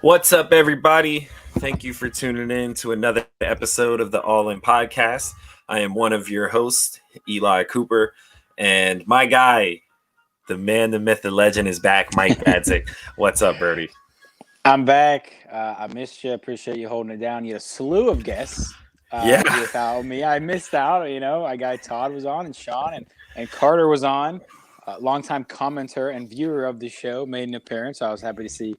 What's up, everybody? Thank you for tuning in to another episode of the All In Podcast. I am one of your hosts, Eli Cooper, and my guy, the man, the myth, the legend, is back, Mike Badzik. What's up, Birdie? I'm back. I missed you. Appreciate you holding it down. You had a slew of guests without me. I missed out. Our guy Todd was on, and Sean and Carter was on. Longtime commenter and viewer of the show made an appearance. So I was happy to see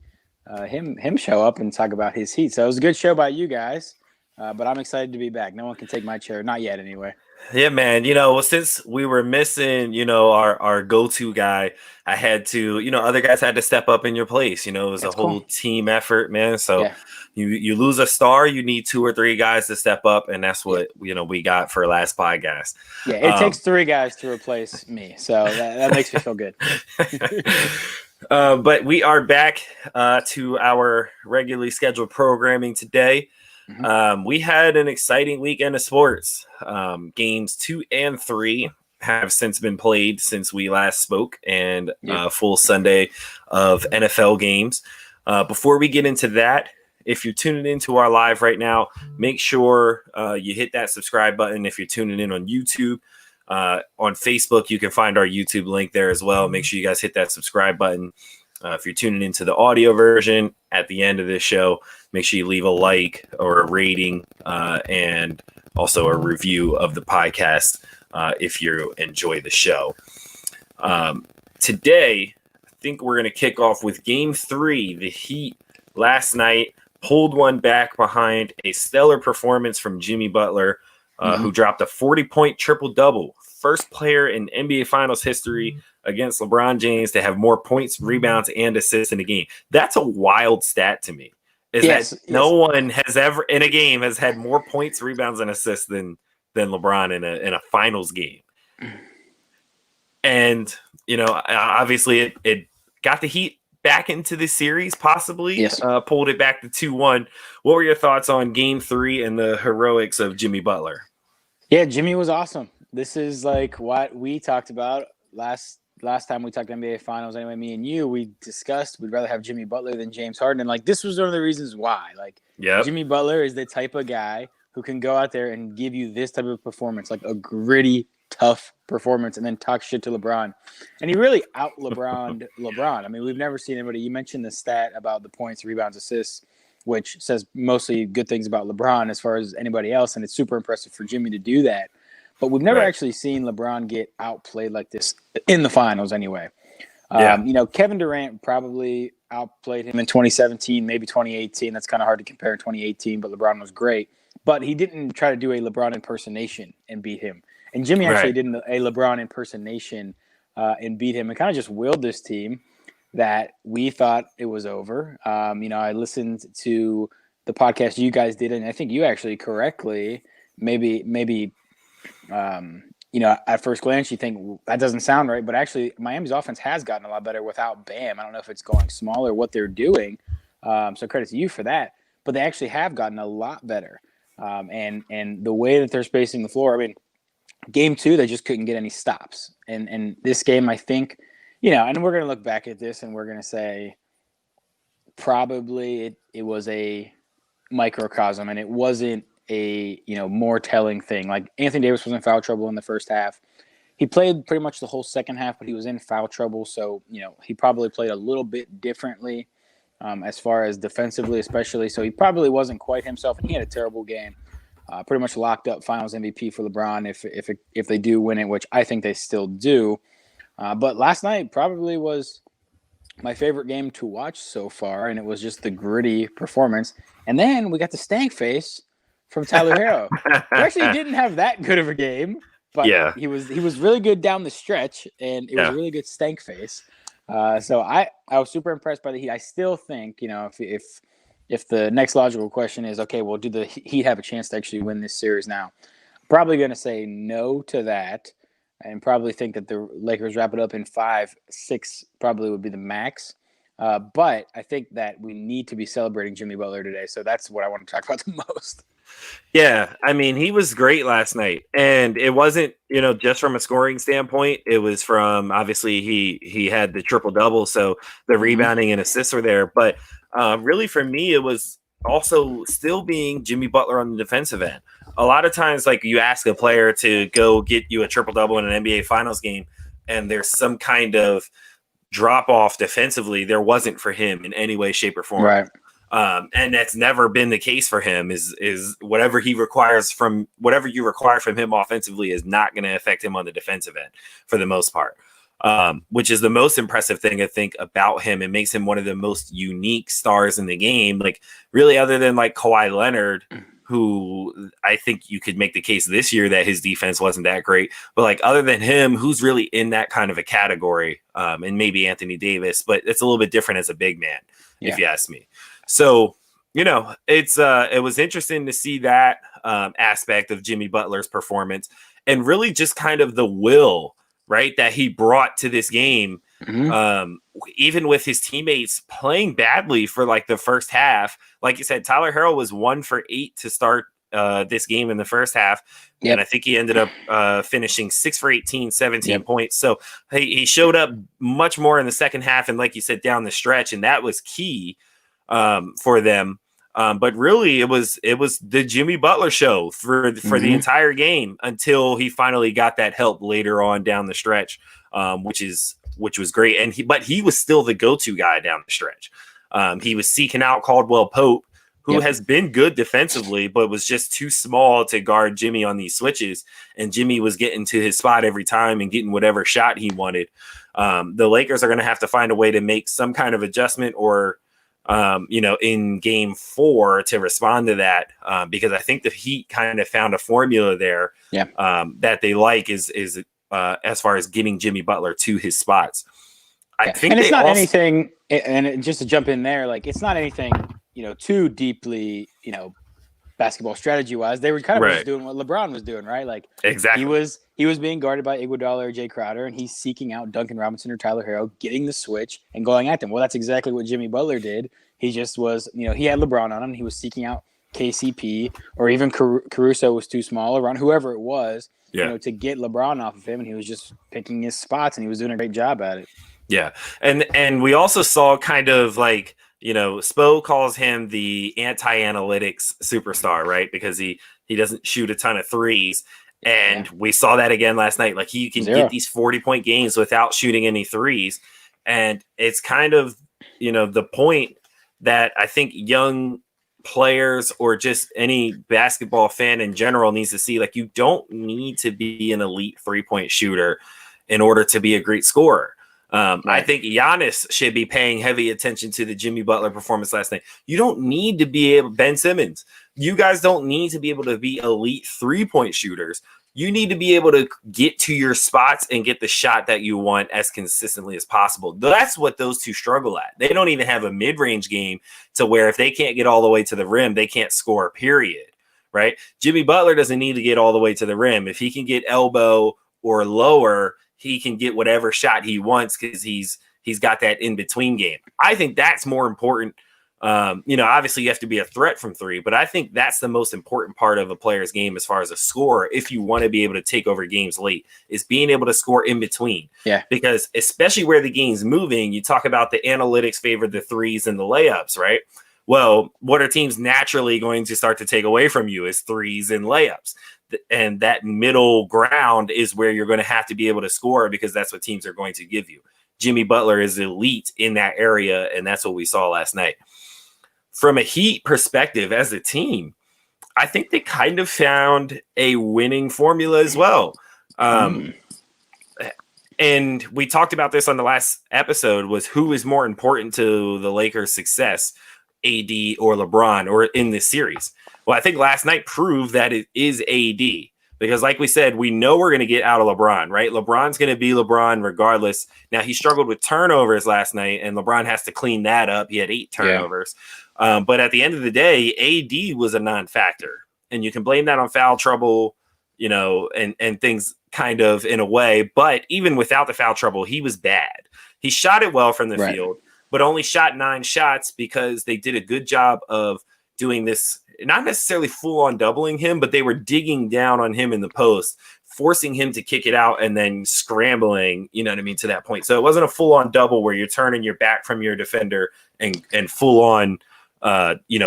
him show up and talk about his Heat. So it was a good show by you guys, but I'm excited to be back. No one can take my chair. Not yet, anyway. Yeah, man. Since we were missing, our go-to guy, I had to, other guys had to step up in your place. It was a whole team effort, man. So you lose a star, you need two or three guys to step up, and that's what we got for last podcast. Yeah, it takes three guys to replace me, so that makes me feel good. But we are back to our regularly scheduled programming today. We had an exciting weekend of sports. Games 2 and 3 have since been played since we last spoke, and full Sunday of NFL games. Before we get into that, if you're tuning into our live right now, make sure you hit that subscribe button. If you're tuning in on YouTube, on Facebook, you can find our YouTube link there as well. Make sure you guys hit that subscribe button. If you're tuning into the audio version at the end of this show, make sure you leave a like or a rating and also a review of the podcast if you enjoy the show. Today, I think we're going to kick off with Game 3. The Heat last night pulled one back behind a stellar performance from Jimmy Butler, who dropped a 40-point triple-double. First player in NBA Finals history against LeBron James to have more points, rebounds, and assists in a game. That's a wild stat to me. No one has ever in a game has had more points, rebounds, and assists than LeBron in a finals game. And obviously it got the Heat back into the series, possibly pulled it back to 2-1. What were your thoughts on Game 3 and the heroics of Jimmy Butler? Yeah, Jimmy was awesome. This is like what we talked about last time we talked NBA Finals. Anyway, me and you, we discussed we'd rather have Jimmy Butler than James Harden. And this was one of the reasons why. Jimmy Butler is the type of guy who can go out there and give you this type of performance, like a gritty, tough performance, and then talk shit to LeBron. And he really out-LeBroned LeBron. I mean, we've never seen anybody. You mentioned the stat about the points, rebounds, assists, which says mostly good things about LeBron as far as anybody else, and it's super impressive for Jimmy to do that. But we've never actually seen LeBron get outplayed like this in the finals anyway. Kevin Durant probably outplayed him in 2017, maybe 2018. That's kind of hard to compare in 2018, but LeBron was great. But he didn't try to do a LeBron impersonation and beat him. And Jimmy actually did a LeBron impersonation and beat him and kind of just willed this team that we thought it was over. I listened to the podcast you guys did, and I think you actually correctly maybe at first glance, you think that doesn't sound right, but actually Miami's offense has gotten a lot better without Bam. I don't know if it's going small or what they're doing. So credit to you for that, but they actually have gotten a lot better. And the way that they're spacing the floor, I mean, Game 2, they just couldn't get any stops. And this game, I think, and we're going to look back at this and we're going to say probably it was a microcosm and it wasn't a more telling thing. Like Anthony Davis was in foul trouble in the first half. He played pretty much the whole second half, but he was in foul trouble. So, he probably played a little bit differently as far as defensively, especially. So he probably wasn't quite himself, and he had a terrible game. Pretty much locked up Finals MVP for LeBron if they do win it, which I think they still do. But last night probably was my favorite game to watch so far, and it was just the gritty performance. And then we got the stank face from Tyler Hero. He actually didn't have that good of a game, but he was really good down the stretch, and it was a really good stank face. So I was super impressed by the Heat. I still think, if the next logical question is, okay, well, do the Heat have a chance to actually win this series now? I'm probably going to say no to that, and probably think that the Lakers wrap it up in 5-6 probably would be the max. But I think that we need to be celebrating Jimmy Butler today, so that's what I want to talk about the most. Yeah, I mean, he was great last night, and it wasn't, just from a scoring standpoint. It was from obviously he had the triple double, so the rebounding and assists were there. But really, for me, it was also still being Jimmy Butler on the defensive end. A lot of times, like you ask a player to go get you a triple double in an NBA Finals game, and there's some kind of drop off defensively. There wasn't for him in any way, shape, or form. Right. And that's never been the case for him. Is whatever you require from him offensively is not going to affect him on the defensive end for the most part. Which is the most impressive thing I think about him. It makes him one of the most unique stars in the game. Like really, other than like Kawhi Leonard, who I think you could make the case this year that his defense wasn't that great. But like other than him, who's really in that kind of a category? And maybe Anthony Davis, but it's a little bit different as a big man, if you ask me. So, it was interesting to see that aspect of Jimmy Butler's performance and really just kind of the will, right, that he brought to this game. Even with his teammates playing badly for like the first half. Like you said, Tyler Herro was 1 for 8 to start this game in the first half. Yep. And I think he ended up finishing 6 for 18, 17 points. So he showed up much more in the second half. And like you said, down the stretch, and that was key for them. But really it was the Jimmy Butler show for the entire game until he finally got that help later on down the stretch, which was great. And he was still the go-to guy down the stretch. He was seeking out Caldwell Pope, who has been good defensively, but was just too small to guard Jimmy on these switches. And Jimmy was getting to his spot every time and getting whatever shot he wanted. The Lakers are going to have to find a way to make some kind of adjustment or, in game 4 to respond to that, because I think the Heat kind of found a formula there that they like is as far as getting Jimmy Butler to his spots. I think and it's not anything, and just to jump in there, like it's not anything, too deeply, basketball strategy wise. They were kind of just doing what LeBron was doing, right? Like exactly. He was being guarded by Iguodala or Jay Crowder, and he's seeking out Duncan Robinson or Tyler Herro, getting the switch and going at them. Well, that's exactly what Jimmy Butler did. He just was, he had LeBron on him. He was seeking out KCP or even Caruso was too small around whoever it was, to get LeBron off of him, and he was just picking his spots, and he was doing a great job at it. Yeah, and we also saw kind of like, Spo calls him the anti-analytics superstar, right? Because he doesn't shoot a ton of threes. And we saw that again last night. Like he can get these 40-point games without shooting any threes. And it's kind of, the point that I think young players or just any basketball fan in general needs to see. Like you don't need to be an elite 3-point shooter in order to be a great scorer. I think Giannis should be paying heavy attention to the Jimmy Butler performance last night. You don't need to be able, Ben Simmons, you guys don't need to be able to be elite 3-point shooters. You need to be able to get to your spots and get the shot that you want as consistently as possible. That's what those two struggle at. They don't even have a mid-range game to where if they can't get all the way to the rim, they can't score, period. Right? Jimmy Butler doesn't need to get all the way to the rim. If he can get elbow or lower, he can get whatever shot he wants because he's got that in-between game. I think that's more important. Obviously you have to be a threat from 3, but I think that's the most important part of a player's game as far as a scorer. If you want to be able to take over games late, is being able to score in between. Yeah. Because especially where the game's moving, you talk about the analytics favor the threes and the layups, right? Well, what are teams naturally going to start to take away from you is threes and layups. And that middle ground is where you're going to have to be able to score because that's what teams are going to give you. Jimmy Butler is elite in that area, and that's what we saw last night. From a Heat perspective as a team, I think they kind of found a winning formula as well. And we talked about this on the last episode, was who is more important to the Lakers' success, AD or LeBron, or in this series. Well, I think last night proved that it is AD because like we said, we know we're going to get out of LeBron, right? LeBron's going to be LeBron regardless. Now he struggled with turnovers last night and LeBron has to clean that up. He had 8 turnovers. But at the end of the day, AD was a non-factor and you can blame that on foul trouble, and things kind of in a way, but even without the foul trouble, he was bad. He shot it well from the field, but only shot 9 shots because they did a good job of doing this, not necessarily full on doubling him, but they were digging down on him in the post, forcing him to kick it out and then scrambling, you know what I mean, to that point. So it wasn't a full on double where you're turning your back from your defender and full on,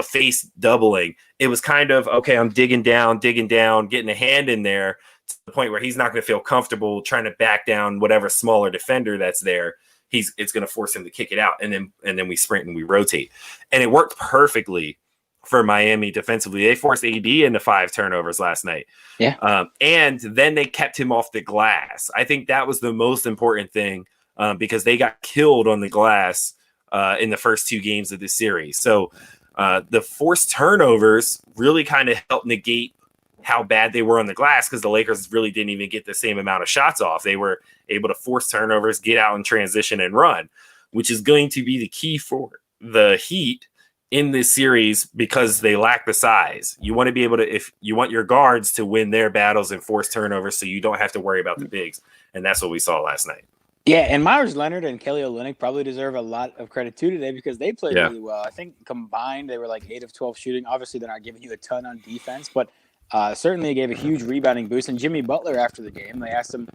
face doubling. It was kind of, okay, I'm digging down, getting a hand in there to the point where he's not going to feel comfortable trying to back down whatever smaller defender that's there. It's going to force him to kick it out. And then we sprint and we rotate. And it worked perfectly for Miami defensively. They forced AD into 5 turnovers last night. Yeah. And then they kept him off the glass. I think that was the most important thing because they got killed on the glass in the first 2 games of this series. So the forced turnovers really kind of helped negate how bad they were on the glass because the Lakers really didn't even get the same amount of shots off. They were able to force turnovers, get out in transition, and run, which is going to be the key for the Heat in this series because they lack the size. You want to be able to, if you want your guards to win their battles and force turnovers so you don't have to worry about the bigs. And that's what we saw last night. Yeah, and Myers Leonard and Kelly Olynyk probably deserve a lot of credit too today because they played really well. I think combined they were like 8 of 12 shooting. Obviously, they're not giving you a ton on defense, but certainly gave a huge rebounding boost. And Jimmy Butler after the game, they asked him,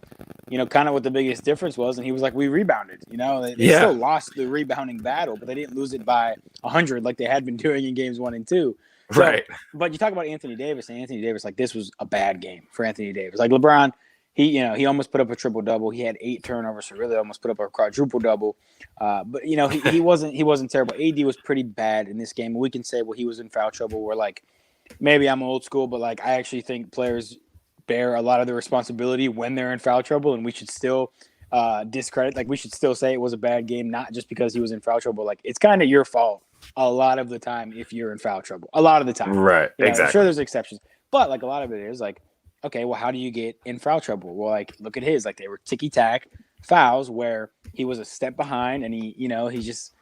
kind of what the biggest difference was, and he was like, "We rebounded." They still lost the rebounding battle, but they didn't lose it by 100 like they had been doing in games 1 and 2. So, right. But you talk about Anthony Davis, and Anthony Davis, like this was a bad game for Anthony Davis. Like LeBron. He almost put up a triple double. He had 8 turnovers, so really almost put up a quadruple double. But he wasn't terrible. AD was pretty bad in this game. We can say, well, he was in foul trouble. Where like maybe I'm old school, but like I actually think players bear a lot of the responsibility when they're in foul trouble, and we should still discredit. Like we should still say it was a bad game, not just because he was in foul trouble. Like it's kind of your fault a lot of the time if you're in foul trouble. A lot of the time, right? Exactly. I'm sure there's exceptions, but like a lot of it is like. Okay, well, how do you get in foul trouble? Well, like, look at his. Like, they were ticky-tack fouls where he was a step behind and he just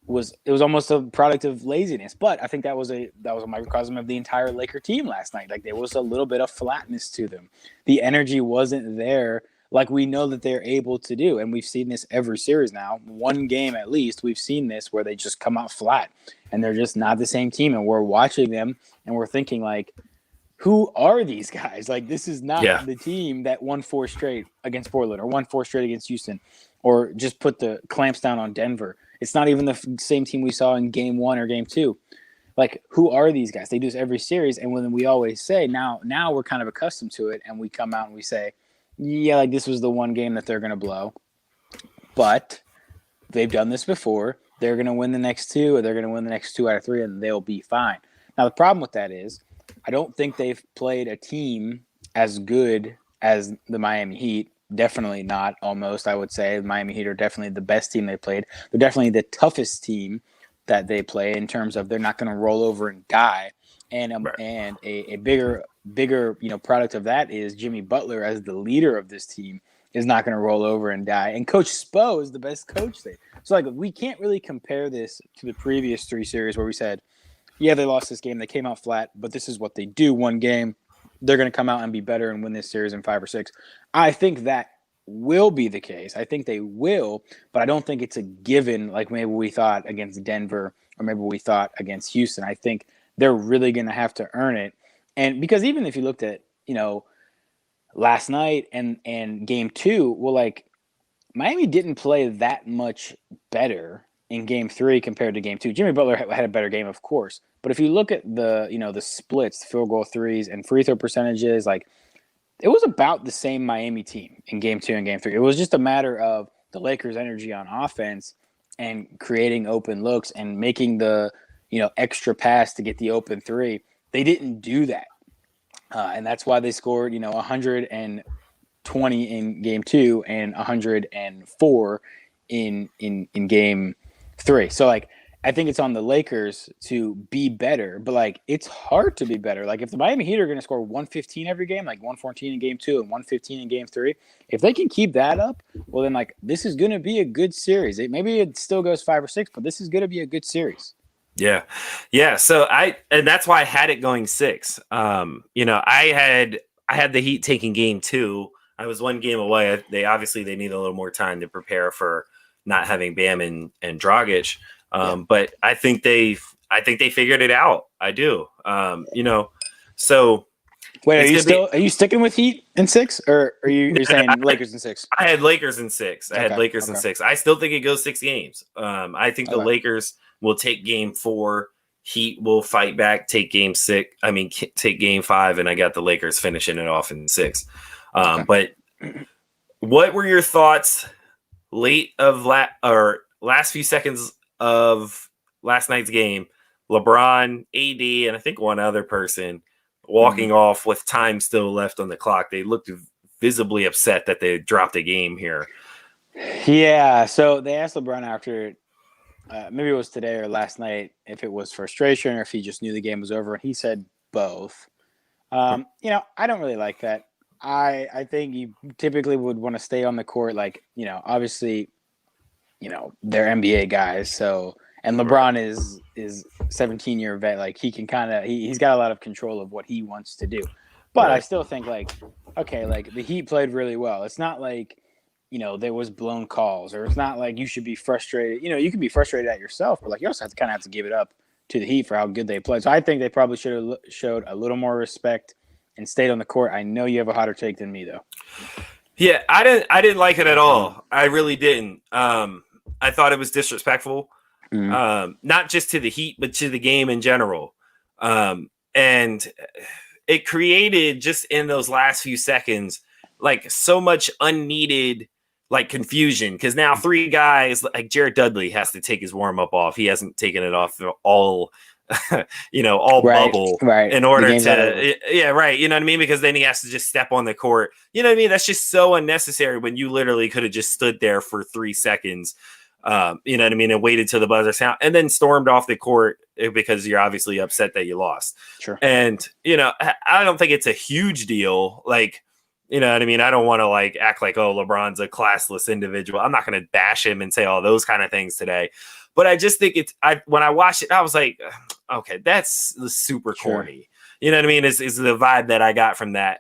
was – it was almost a product of laziness. But I think that was a microcosm of the entire Laker team last night. Like, there was a little bit of flatness to them. The energy wasn't there like we know that they're able to do. And we've seen this every series now. One game at least, we've seen this where they just come out flat. And they're just not the same team. And we're watching them and we're thinking, like, who are these guys? Like, this is not the team that won 4 straight against Portland or won 4 straight against Houston or just put the clamps down on Denver. It's not even the same team we saw in game 1 or game 2. Like, who are these guys? They do this every series. And when we always say now we're kind of accustomed to it. And we come out and we say, yeah, like this was the one game that they're going to blow. But they've done this before. They're going to win the next 2 or they're going to win the next 2 out of 3 and they'll be fine. Now, the problem with that is, I don't think they've played a team as good as the Miami Heat. Definitely not, almost, I would say. The Miami Heat are definitely the best team they played. They're definitely the toughest team that they play in terms of they're not going to roll over and die. And a bigger product of that is Jimmy Butler as the leader of this team is not going to roll over and die. And Coach Spo is the best coach there. So, like, we can't really compare this to the previous 3 series where we said, yeah, they lost this game. They came out flat, but this is what they do. One game, they're going to come out and be better and win this series in 5 or 6. I think that will be the case. I think they will, but I don't think it's a given like maybe we thought against Denver or maybe we thought against Houston. I think they're really going to have to earn it. And because even if you looked at, last night and game 2, well, like Miami didn't play that much better in game 3 compared to game 2. Jimmy Butler had a better game, of course. But if you look at the splits, field goal threes and free throw percentages, like it was about the same Miami team in game 2 and game 3. It was just a matter of the Lakers' energy on offense and creating open looks and making the, extra pass to get the open 3. They didn't do that. And that's why they scored, 120 in game 2 and 104 in game 3. So, like, I think it's on the Lakers to be better, but, like, it's hard to be better. Like, if the Miami Heat are going to score 115 every game, like 114 in game 2 and 115 in game 3, if they can keep that up, well, then, like, this is going to be a good series. Maybe it still goes 5 or 6, but this is going to be a good series. Yeah. So and that's why I had it going 6. I had the Heat taking game 2. I was 1 game away. They need a little more time to prepare for not having Bam and Dragic. But I think I think they figured it out. I do. So wait, are you sticking with Heat in 6, or are you saying Lakers in 6? I had Lakers in 6. I had Lakers in 6. I still think it goes 6 games. I think the Lakers will take game 4. Heat will fight back, take game 6. I mean, take game 5, and I got the Lakers finishing it off in 6. But what were your thoughts late of last few seconds of last night's game? LeBron, AD, and I think one other person walking off with time still left on the clock. They looked visibly upset that they dropped a game here. Yeah, so they asked LeBron after maybe it was today or last night if it was frustration or if he just knew the game was over, and he said both. I don't really like that. I think you typically would want to stay on the court, obviously, they're NBA guys, so, and LeBron is 17-year vet, like he can he's got a lot of control of what he wants to do. But I still think the Heat played really well. It's not like, there was blown calls, or it's not like you should be frustrated. You can be frustrated at yourself, but you also have to give it up to the Heat for how good they played. So I think they probably should have showed a little more respect and stayed on the court. I know you have a hotter take than me, though. Yeah, I didn't like it at all. I really didn't. I thought it was disrespectful, not just to the Heat, but to the game in general. And it created, just in those last few seconds, so much unneeded confusion, because now 3 guys like Jared Dudley has to take his warm up off. He hasn't taken it off all bubble in order to, right. You know what I mean? Because then he has to just step on the court. You know what I mean? That's just so unnecessary when you literally could have just stood there for 3 seconds. You know what I mean? And waited till the buzzer sound and then stormed off the court because you're obviously upset that you lost. Sure. And, I don't think it's a huge deal. You know what I mean? I don't want to act like, oh, LeBron's a classless individual. I'm not going to bash him and say all those kind of things today. But I just think when I watched it, I was like, okay, that's super corny. You know what I mean? Is the vibe that I got from that.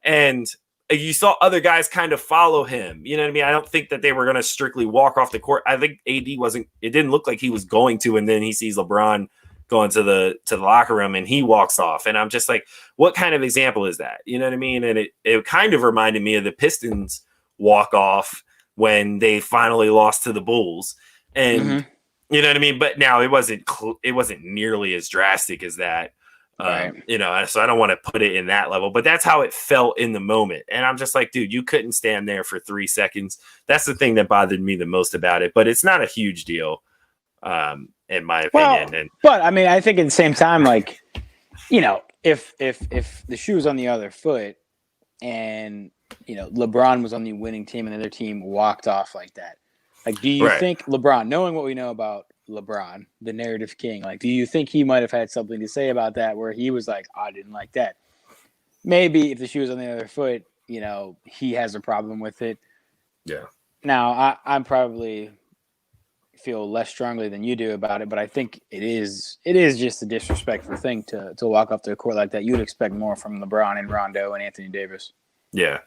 And you saw other guys kind of follow him. You know what I mean? I don't think that they were going to strictly walk off the court. I think AD it didn't look like he was going to, and then he sees LeBron going to the locker room and he walks off. And I'm just like, what kind of example is that? You know what I mean? And it kind of reminded me of the Pistons walk off when they finally lost to the Bulls. And you know what I mean? But now it wasn't nearly as drastic as that. Right. So I don't want to put it in that level, but that's how it felt in the moment. And I'm just like, dude, you couldn't stand there for 3 seconds. That's the thing that bothered me the most about it, but it's not a huge deal. In my opinion. But I mean, I think at the same time, if the shoe was on the other foot and, LeBron was on the winning team and the other team walked off like that, do you think LeBron, knowing what we know about LeBron, the narrative king, do you think he might have had something to say about that where he was like, I didn't like that? Maybe if the shoe was on the other foot, he has a problem with it. Yeah. Now, I'm probably feel less strongly than you do about it, but I think it is just a disrespectful thing to walk off the court like that. You'd expect more from LeBron and Rondo and Anthony Davis. Yeah.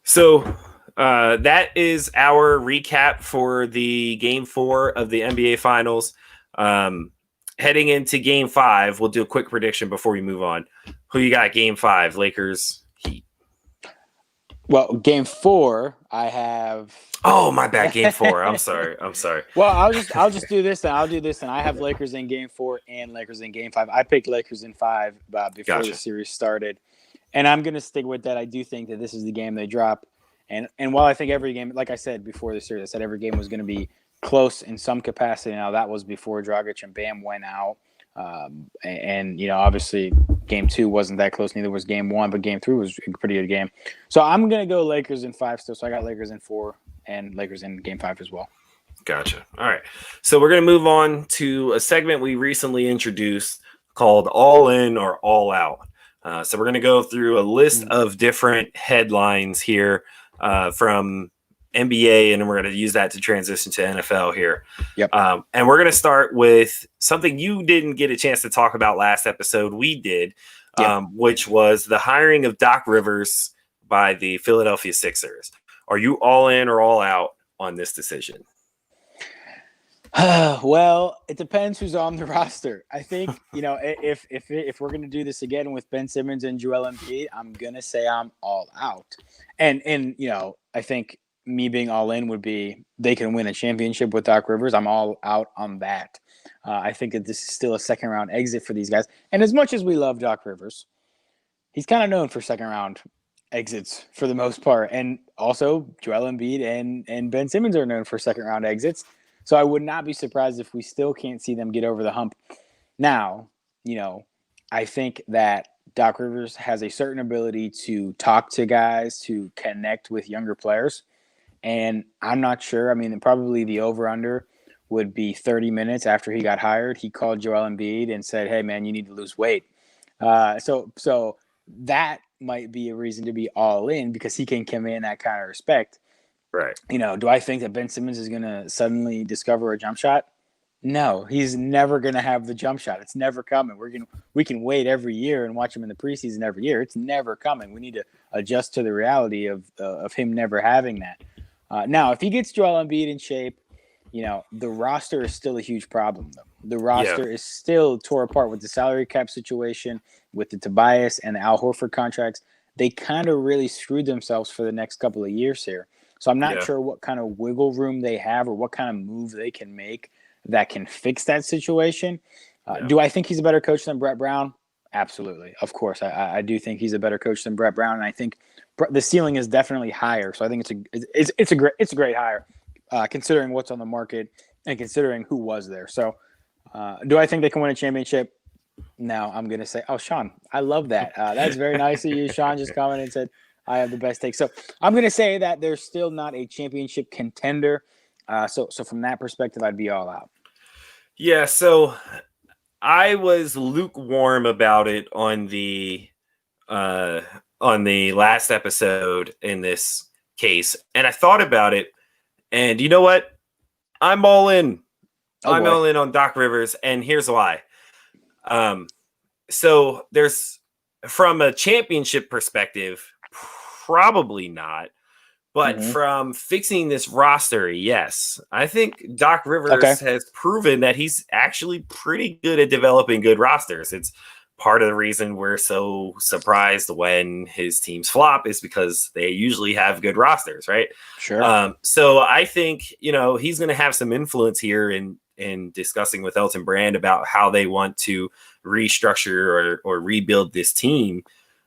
So that is our recap for the Game 4 of the NBA Finals. Heading into Game 5, we'll do a quick prediction before we move on. Who you got? Game 5, Lakers, Heat. Well, Game 4, I have. Oh, my bad. Game 4. I'm sorry. Well, I'll just do this, and I'll do this, and I have Lakers in Game 4 and Lakers in Game 5. I picked Lakers in 5 before the series started, and I'm going to stick with that. I do think that this is the game they drop, and while I think every game, like I said before the series, I said every game was going to be close in some capacity. Now that was before Dragic and Bam went out, and obviously Game 2 wasn't that close. Neither was Game 1, but Game 3 was a pretty good game. So I'm going to go Lakers in 5 still. So I got Lakers in 4 and Lakers in Game 5 as well. Gotcha. All right. So we're going to move on to a segment we recently introduced called All In or All Out. So we're going to go through a list of different headlines here from NBA, and we're going to use that to transition to NFL here. Yep. And we're going to start with something you didn't get a chance to talk about last episode. We did, which was the hiring of Doc Rivers by the Philadelphia Sixers. Are you all in or all out on this decision? Well, it depends who's on the roster. I think if we're gonna do this again with Ben Simmons and Joel Embiid, I'm gonna say I'm all out. And I think me being all in would be they can win a championship with Doc Rivers. I'm all out on that. I think that this is still a second round exit for these guys. And as much as we love Doc Rivers, he's kind of known for second round exits for the most part. And also Joel Embiid and Ben Simmons are known for second round exits. So I would not be surprised if we still can't see them get over the hump. Now, I think that Doc Rivers has a certain ability to talk to guys, to connect with younger players. And I'm not sure. I mean, probably the over under would be 30 minutes after he got hired. He called Joel Embiid and said, "Hey, man, you need to lose weight." So that might be a reason to be all in because he can command that kind of respect. Right. Do I think that Ben Simmons is going to suddenly discover a jump shot? No, he's never going to have the jump shot. It's never coming. We can wait every year and watch him in the preseason every year. It's never coming. We need to adjust to the reality of him never having that. Now, if he gets Joel Embiid in shape, the roster is still a huge problem, though. The roster is still tore apart with the salary cap situation, with the Tobias and the Al Horford contracts. They kind of really screwed themselves for the next couple of years here. So I'm not sure what kind of wiggle room they have or what kind of move they can make that can fix that situation. Do I think he's a better coach than Brett Brown? Absolutely. Of course. I do think he's a better coach than Brett Brown. And I think the ceiling is definitely higher. So I think it's a great hire, considering what's on the market and considering who was there. So do I think they can win a championship? No, I'm going to say, Sean, I love that. That's very nice of you. Sean just commented and said, I have the best take. So I'm going to say that they're still not a championship contender. So from that perspective, I'd be all out. Yeah, so I was lukewarm about it on the last episode in this case, and I thought about it, and you know what? I'm all in. I'm all in on Doc Rivers, and here's why. So there's, from a championship perspective, probably not. But from fixing this roster, yes. I think Doc Rivers has proven that he's actually pretty good at developing good rosters. It's part of the reason we're so surprised when his teams flop is because they usually have good rosters, right? Sure. So I think, he's going to have some influence here in discussing with Elton Brand about how they want to restructure or rebuild this team.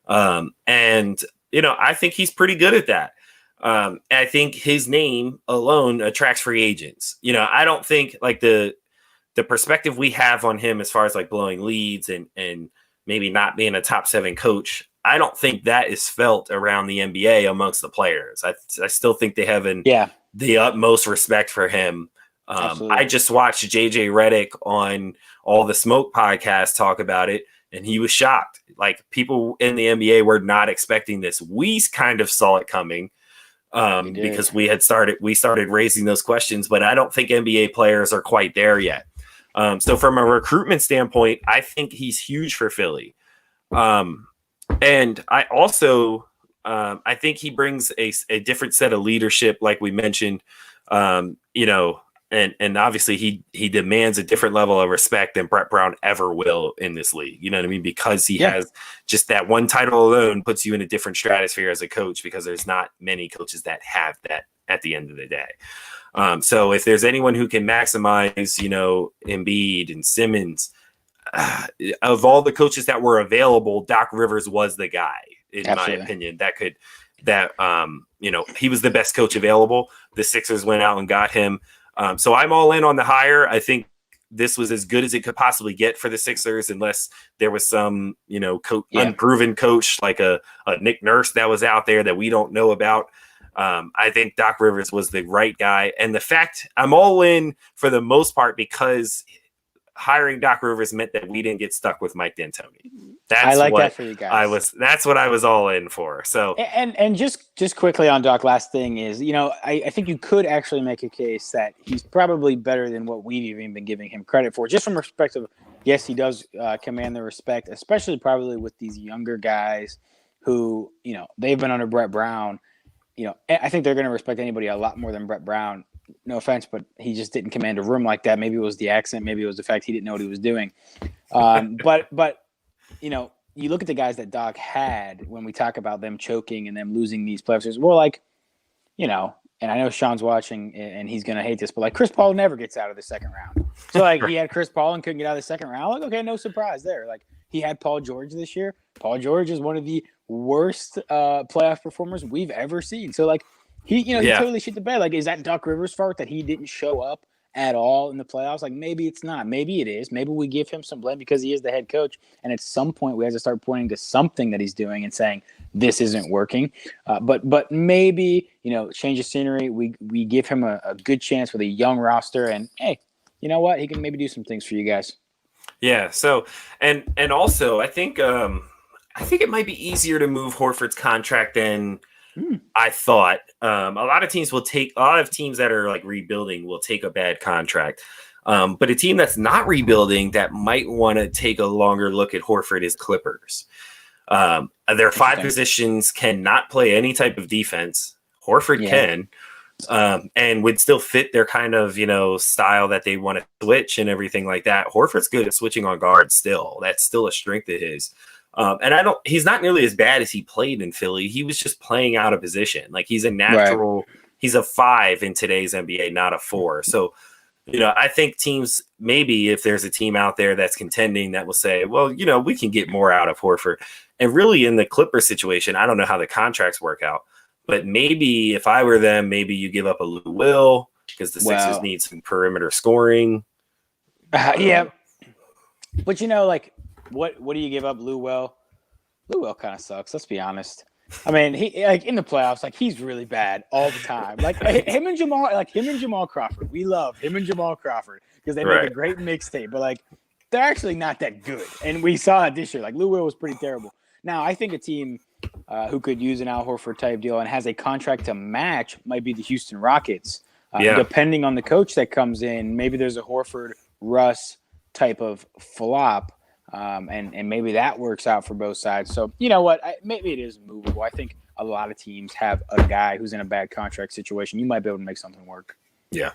And I think he's pretty good at that. I think his name alone attracts free agents. I don't think like the perspective we have on him as far as like blowing leads and maybe not being a top 7 coach, I don't think that is felt around the NBA amongst the players. I still think they have the utmost respect for him. I just watched JJ Redick on All the Smoke podcast talk about it, and he was shocked. Like, people in the NBA were not expecting this. We kind of saw it coming. Because we started raising those questions, but I don't think NBA players are quite there yet. So from a recruitment standpoint, I think he's huge for Philly. And I also, I think he brings a different set of leadership, like we mentioned, and obviously he demands a different level of respect than Brett Brown ever will in this league. You know what I mean? Because he has just that one title alone puts you in a different stratosphere as a coach, because there's not many coaches that have that at the end of the day. So if there's anyone who can maximize, Embiid and Simmons, of all the coaches that were available, Doc Rivers was the guy, in my opinion, he was the best coach available. The Sixers went out and got him. So I'm all in on the hire. I think this was as good as it could possibly get for the Sixers, unless there was some, unproven coach like a Nick Nurse that was out there that we don't know about. I think Doc Rivers was the right guy. And the fact I'm all in for the most part because hiring Doc Rivers meant that we didn't get stuck with Mike D'Antoni. I like that for you guys. That's what I was all in for. So and just quickly on Doc, last thing is, I think you could actually make a case that he's probably better than what we've even been giving him credit for, just from a perspective. Yes, he does command the respect, especially probably with these younger guys who, they've been under Brett Brown. I think they're going to respect anybody a lot more than Brett Brown. no offense, but he just didn't command a room like that. Maybe it was the accent. Maybe it was the fact he didn't know what he was doing. But you look at the guys that Doc had when we talk about them choking and them losing these playoffs. Well, and I know Sean's watching and he's going to hate this, but Chris Paul never gets out of the second round. So he had Chris Paul and couldn't get out of the second round. Okay, no surprise there. He had Paul George this year. Paul George is one of the worst playoff performers we've ever seen. So he totally shit the bed. Is that Doc Rivers' fault that he didn't show up at all in the playoffs? Maybe it's not. Maybe it is. Maybe we give him some blame because he is the head coach. And at some point we have to start pointing to something that he's doing and saying this isn't working. But maybe, change of scenery. We give him a good chance with a young roster. And hey, you know what? He can maybe do some things for you guys. Yeah. So and also I think it might be easier to move Horford's contract than I thought. A lot of teams that are rebuilding will take a bad contract. But a team that's not rebuilding that might want to take a longer look at Horford is Clippers. Their 5 positions cannot play any type of defense. Horford can, and would still fit their kind of, style that they want to switch and everything like that. Horford's good at switching on guards still. That's still a strength of his. And he's not nearly as bad as he played in Philly. He was just playing out of position. He's a natural, he's a 5 in today's NBA, not a 4. So, I think teams, maybe if there's a team out there that's contending that will say, well, we can get more out of Horford. And really in the Clippers situation, I don't know how the contracts work out, but maybe if I were them, maybe you give up a Lou Will because the Sixers need some perimeter scoring. Yeah. But what do you give up, Lou Will? Lou Will kind of sucks. Let's be honest. I mean, he in the playoffs, he's really bad all the time. Him and Jamal Crawford. We love him and Jamal Crawford because they make a great mixtape. But they're actually not that good, and we saw it this year. Lou Will was pretty terrible. Now, I think a team who could use an Al Horford type deal and has a contract to match might be the Houston Rockets. Depending on the coach that comes in, maybe there's a Horford Russ type of flop. And maybe that works out for both sides. So, you know what? Maybe it is movable. I think a lot of teams have a guy who's in a bad contract situation. You might be able to make something work. Yeah.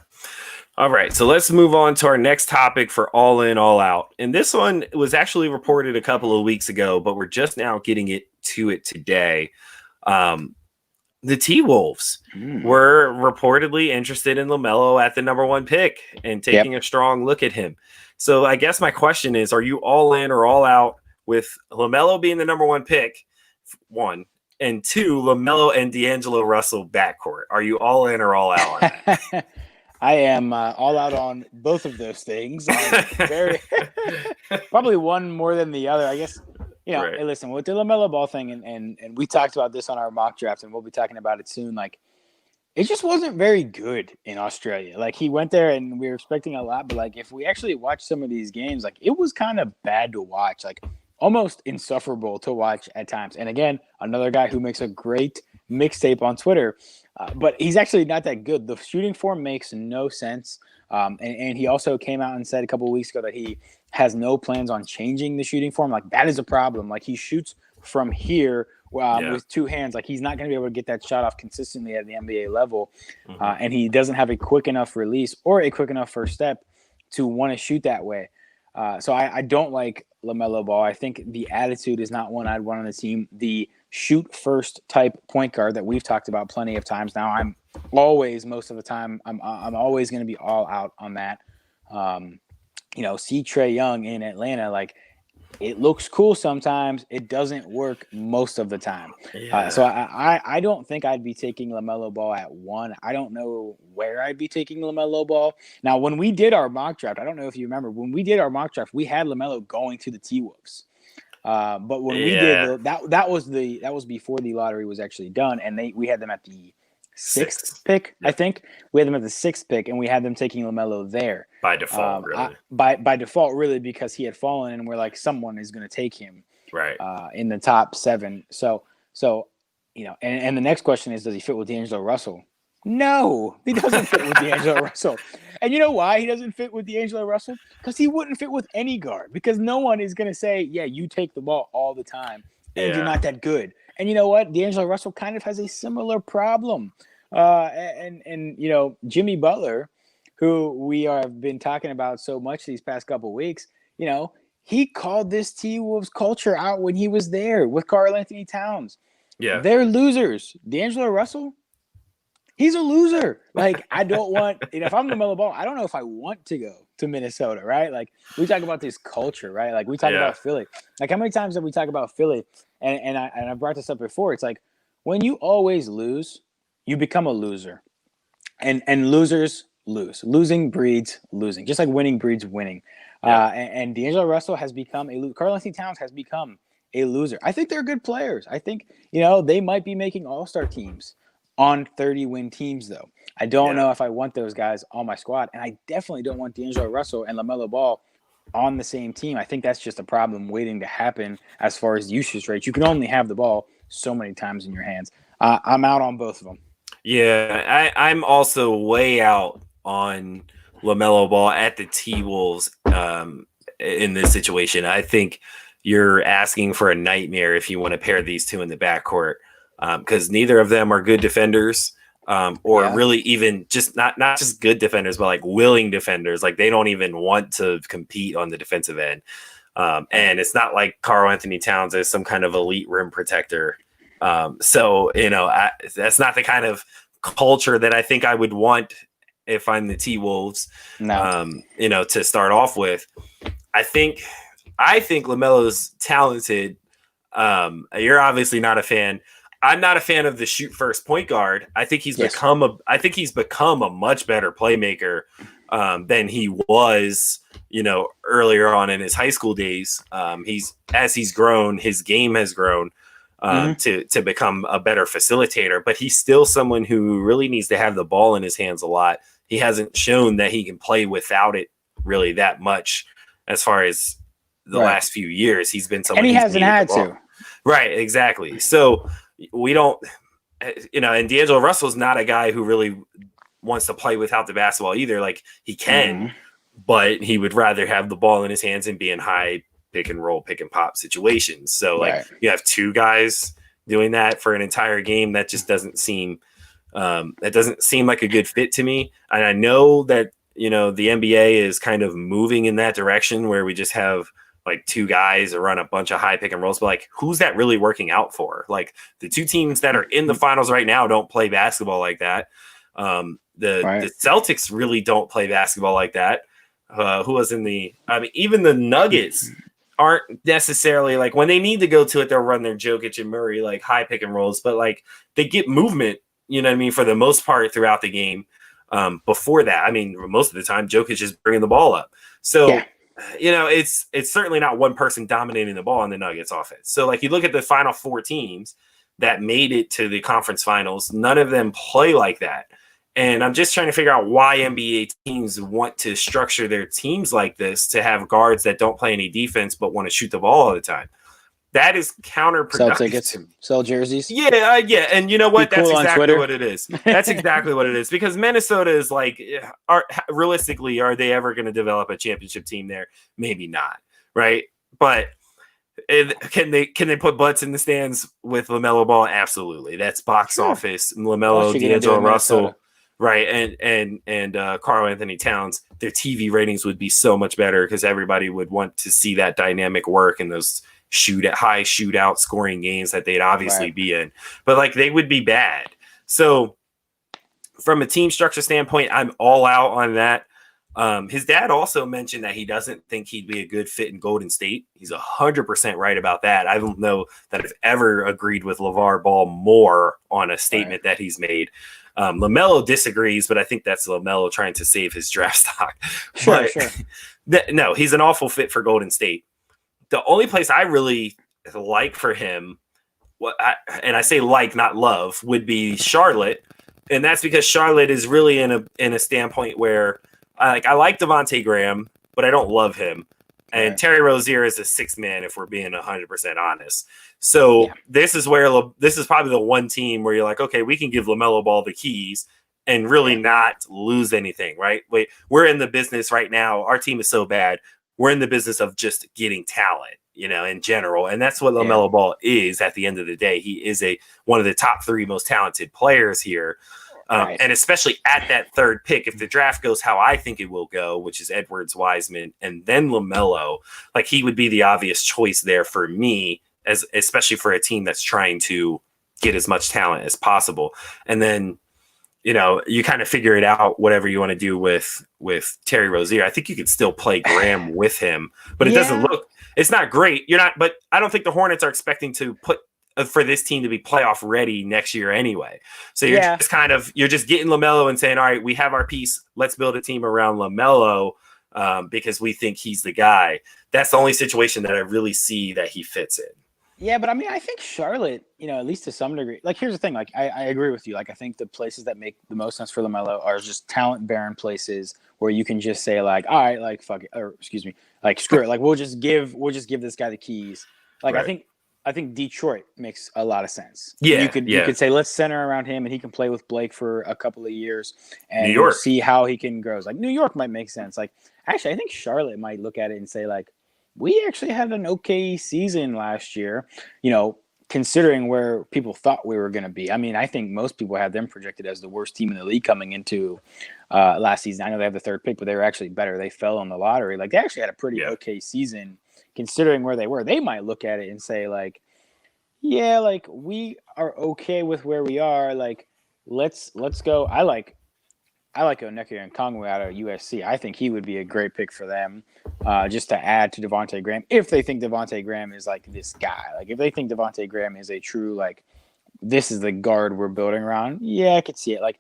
All right. So let's move on to our next topic for All In, All Out. And this one was actually reported a couple of weeks ago, but we're just now getting to it today. The T-Wolves were reportedly interested in LaMelo at the number 1 pick and taking a strong look at him. So I guess my question is, are you all in or all out with LaMelo being the number 1 pick, 1, and 2, LaMelo and D'Angelo Russell backcourt? Are you all in or all out on that? I am all out on both of those things. Very probably one more than the other. I guess, Hey, listen, with the LaMelo Ball thing, and we talked about this on our mock draft, and we'll be talking about it soon, it just wasn't very good in Australia. He went there and we were expecting a lot, but if we actually watch some of these games, it was kind of bad to watch, almost insufferable to watch at times. And again, another guy who makes a great mixtape on Twitter, but he's actually not that good. The shooting form makes no sense. And he also came out and said a couple of weeks ago that he has no plans on changing the shooting form. That is a problem. He shoots from here with 2 hands. He's not going to be able to get that shot off consistently at the NBA level. And he doesn't have a quick enough release or a quick enough first step to want to shoot that way. So I don't like LaMelo Ball. I think the attitude is not one I'd want on the team. The shoot first type point guard that we've talked about plenty of times now. I'm always, most of the time, I'm always going to be all out on that. See Trae Young in Atlanta, it looks cool sometimes. It doesn't work most of the time. So I don't think I'd be taking LaMelo Ball at 1. I don't know where I'd be taking LaMelo Ball. Now, when we did our mock draft, I don't know if you remember, when we did our mock draft, we had LaMelo going to the T-Wolves. But when we did that was before the lottery was actually done, and we had them at the 6th pick, I think. We had them at the 6th pick, and we had them taking LaMelo there. By default, really. By default, really, because he had fallen, and we're someone is going to take him in the top 7. So and the next question is, does he fit with D'Angelo Russell? No, he doesn't fit with D'Angelo Russell. And you know why he doesn't fit with D'Angelo Russell? Because he wouldn't fit with any guard. Because no one is going to say, yeah, you take the ball all the time, and you're not that good. And you know what? D'Angelo Russell kind of has a similar problem And Jimmy Butler, who we have been talking about so much these past couple weeks, he called this T-Wolves culture out when he was there with Karl Anthony Towns. Yeah. They're losers. D'Angelo Russell, he's a loser. Like, I don't want, if I'm LaMelo Ball, I don't know if I want to go to Minnesota, right? Like, we talk about this culture, right? Like, we talk about Philly. Like, how many times have we talked about Philly? And I brought this up before. It's like, when you always lose, you become a loser. And losers lose. Losing breeds losing, just like winning breeds winning. Yeah. And D'Angelo Russell has become a loser. Karl Anthony Towns has become a loser. I think they're good players. I think, they might be making all-star teams on 30-win teams, though. I don't know if I want those guys on my squad. And I definitely don't want D'Angelo Russell and LaMelo Ball on the same team. I think that's just a problem waiting to happen as far as usage rates. You can only have the ball so many times in your hands. I'm out on both of them. Yeah, I'm also way out on LaMelo Ball at the T-Wolves in this situation. I think you're asking for a nightmare if you want to pair these two in the backcourt because neither of them are good defenders or really even just not just good defenders, but like willing defenders. Like they don't even want to compete on the defensive end. And it's not like Karl Anthony Towns is some kind of elite rim protector. So, that's not the kind of culture that I think I would want if I'm the T-Wolves, to start off with. I think LaMelo's talented. You're obviously not a fan. I'm not a fan of the shoot first point guard. I think he's become a much better playmaker than he was, earlier on in his high school days. He's grown, his game has grown. To become a better facilitator, but he's still someone who really needs to have the ball in his hands a lot. He hasn't shown that he can play without it really that much as far as the last few years. He's been someone, and he hasn't had to. Right, exactly. So we don't, and D'Angelo Russell's not a guy who really wants to play without the basketball either. Like he can, but he would rather have the ball in his hands and be in high pick and roll, pick and pop situations. So you have two guys doing that for an entire game. That just doesn't seem like a good fit to me. And I know that, the NBA is kind of moving in that direction where we just have like two guys that run a bunch of high pick and rolls, but like, who's that really working out for? Like the two teams that are in the finals right now don't play basketball like that. The Celtics really don't play basketball like that. Who was even the Nuggets aren't necessarily like when they need to go to it, they'll run their Jokic and Murray like high pick and rolls, but like they get movement, for the most part throughout the game. Before that, most of the time Jokic is bringing the ball up. So, it's certainly not one person dominating the ball in the Nuggets offense. So like you look at the final four teams that made it to the conference finals, none of them play like that. And I'm just trying to figure out why NBA teams want to structure their teams like this to have guards that don't play any defense but want to shoot the ball all the time. That is counterproductive. Sell tickets, sell jerseys. Yeah. And you know what? Be cool That's exactly Twitter. what it is. That's exactly what it is. Because Minnesota is like, realistically, are they ever going to develop a championship team there? Maybe not, right? But can they put butts in the stands with LaMelo Ball? Absolutely. That's box office. LaMelo, D'Angelo Russell. Right, and Karl Anthony Towns, their TV ratings would be so much better because everybody would want to see that dynamic work in those high shootout scoring games that they'd obviously be in. But like they would be bad. So from a team structure standpoint, I'm all out on that. His dad also mentioned that he doesn't think he'd be a good fit in Golden State. He's 100% right about that. I don't know that I've ever agreed with LeVar Ball more on a statement that he's made. LaMelo disagrees, but I think that's LaMelo trying to save his draft stock. Sure. No, he's an awful fit for Golden State. The only place I really like for him, and I say like, not love, would be Charlotte. And that's because Charlotte is really in a standpoint where I like Devontae Graham, but I don't love him. And Terry Rozier is a sixth man, if we're being 100% honest. So this is probably the one team where you're like, okay, we can give LaMelo Ball the keys and really not lose anything, right? Wait, we're in the business right now. Our team is so bad. We're in the business of just getting talent, in general. And that's what LaMelo Ball is at the end of the day. He is one of the top three most talented players here. Right. And especially at that third pick, if the draft goes how I think it will go, which is Edwards, Wiseman, and then LaMelo, like he would be the obvious choice there for me, especially for a team that's trying to get as much talent as possible. And then, you kind of figure it out, whatever you want to do with Terry Rozier. I think you could still play Graham with him, but it doesn't it's not great. But I don't think the Hornets are expecting to put for this team to be playoff ready next year anyway. So you're just getting LaMelo and saying, all right, we have our piece. Let's build a team around LaMelo because we think he's the guy. That's the only situation that I really see that he fits in. Yeah, but I mean, I think Charlotte, at least to some degree, like here's the thing, like I agree with you. Like I think the places that make the most sense for LaMelo are just talent barren places where you can just say like, all right, like fuck it, or excuse me, like screw it, like we'll just give this guy the keys. Like right. I think Detroit makes a lot of sense. Yeah, you could say let's center around him and he can play with Blake for a couple of years and New York. See how he can grow. Like New York might make sense. Like actually, I think Charlotte might look at it and say like, we actually had an okay season last year, considering where people thought we were going to be. I mean, I think most people had them projected as the worst team in the league coming into last season. I know they have the third pick, but they were actually better. They fell in the lottery. Like they actually had a pretty okay season considering where they were. They might look at it and say like, yeah, like we are okay with where we are. Like let's go. I like Onyeka Okongwu out of USC. I think he would be a great pick for them, just to add to Devontae Graham. If they think Devontae Graham is like this guy, like if they think Devontae Graham is a true like, this is the guard we're building around. Yeah, I could see it. Like,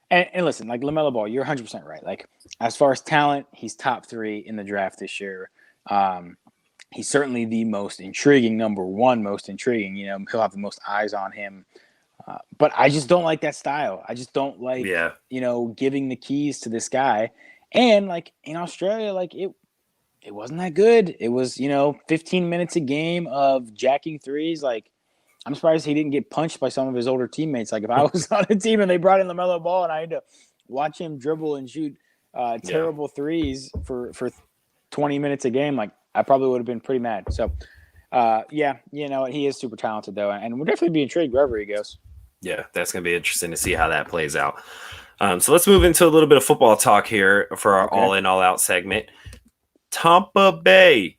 and listen, like Lamelo Ball, you're 100% right. Like as far as talent, he's top 3 in the draft this year. He's certainly the most intriguing, number 1 most intriguing. He'll have the most eyes on him. But I just don't like that style. I just don't like, giving the keys to this guy. And like in Australia, like it wasn't that good. It was, 15 minutes a game of jacking threes. Like I'm surprised he didn't get punched by some of his older teammates. Like if I was on a team and they brought in LaMelo Ball and I had to watch him dribble and shoot terrible threes for 20 minutes a game, like I probably would have been pretty mad. So he is super talented though. And we'll definitely be intrigued wherever he goes. Yeah, that's going to be interesting to see how that plays out. So let's move into a little bit of football talk here for our all in, all out segment. Tampa Bay,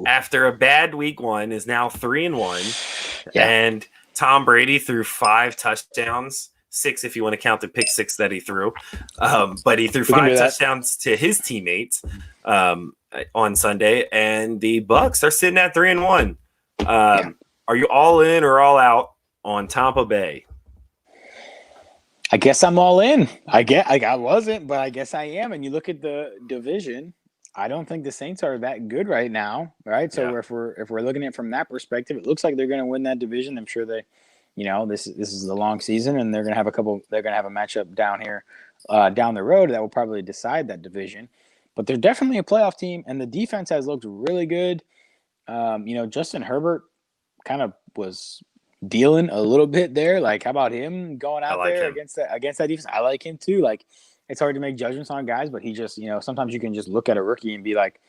after a bad week 1, is now 3-1. Yeah. And Tom Brady threw 5 touchdowns, 6 if you want to count the pick 6 that he threw. But he threw 5 touchdowns to his teammates on Sunday, and the Bucs are sitting at 3-1. Are you all in or all out on Tampa Bay? I guess I'm all in. I wasn't, but I guess I am. And you look at the division, I don't think the Saints are that good right now, right? So if we're looking at it from that perspective, it looks like they're going to win that division. I'm sure they, this is the long season, and they're going to have a matchup down here, down the road that will probably decide that division. But they're definitely a playoff team, and the defense has looked really good. Justin Herbert kind of was dealing a little bit there. Like, how about him going out there against that defense? I like him too. Like, it's hard to make judgments on guys, but he just, sometimes you can just look at a rookie and be like,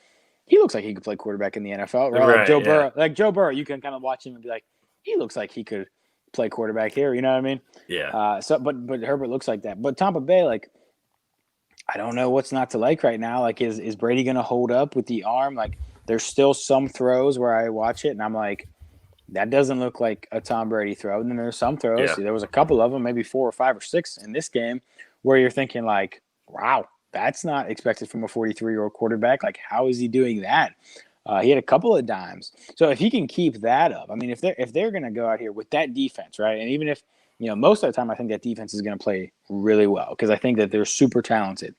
he looks like he could play quarterback in the NFL, right? Like Joe Burrow, you can kind of watch him and be like, he looks like he could play quarterback here. You know what I mean? Yeah. But Herbert looks like that. But Tampa Bay, like, I don't know what's not to like right now. Like, is Brady going to hold up with the arm? Like, there's still some throws where I watch it and I'm like, that doesn't look like a Tom Brady throw. And then there's some throws. There was a couple of them, maybe 4 or 5 or 6 in this game, where you're thinking like, wow, that's not expected from a 43-year-old quarterback. Like, how is he doing that? He had a couple of dimes. So if he can keep that up, I mean, if they're going to go out here with that defense, right? And even if, most of the time I think that defense is going to play really well because I think that they're super talented.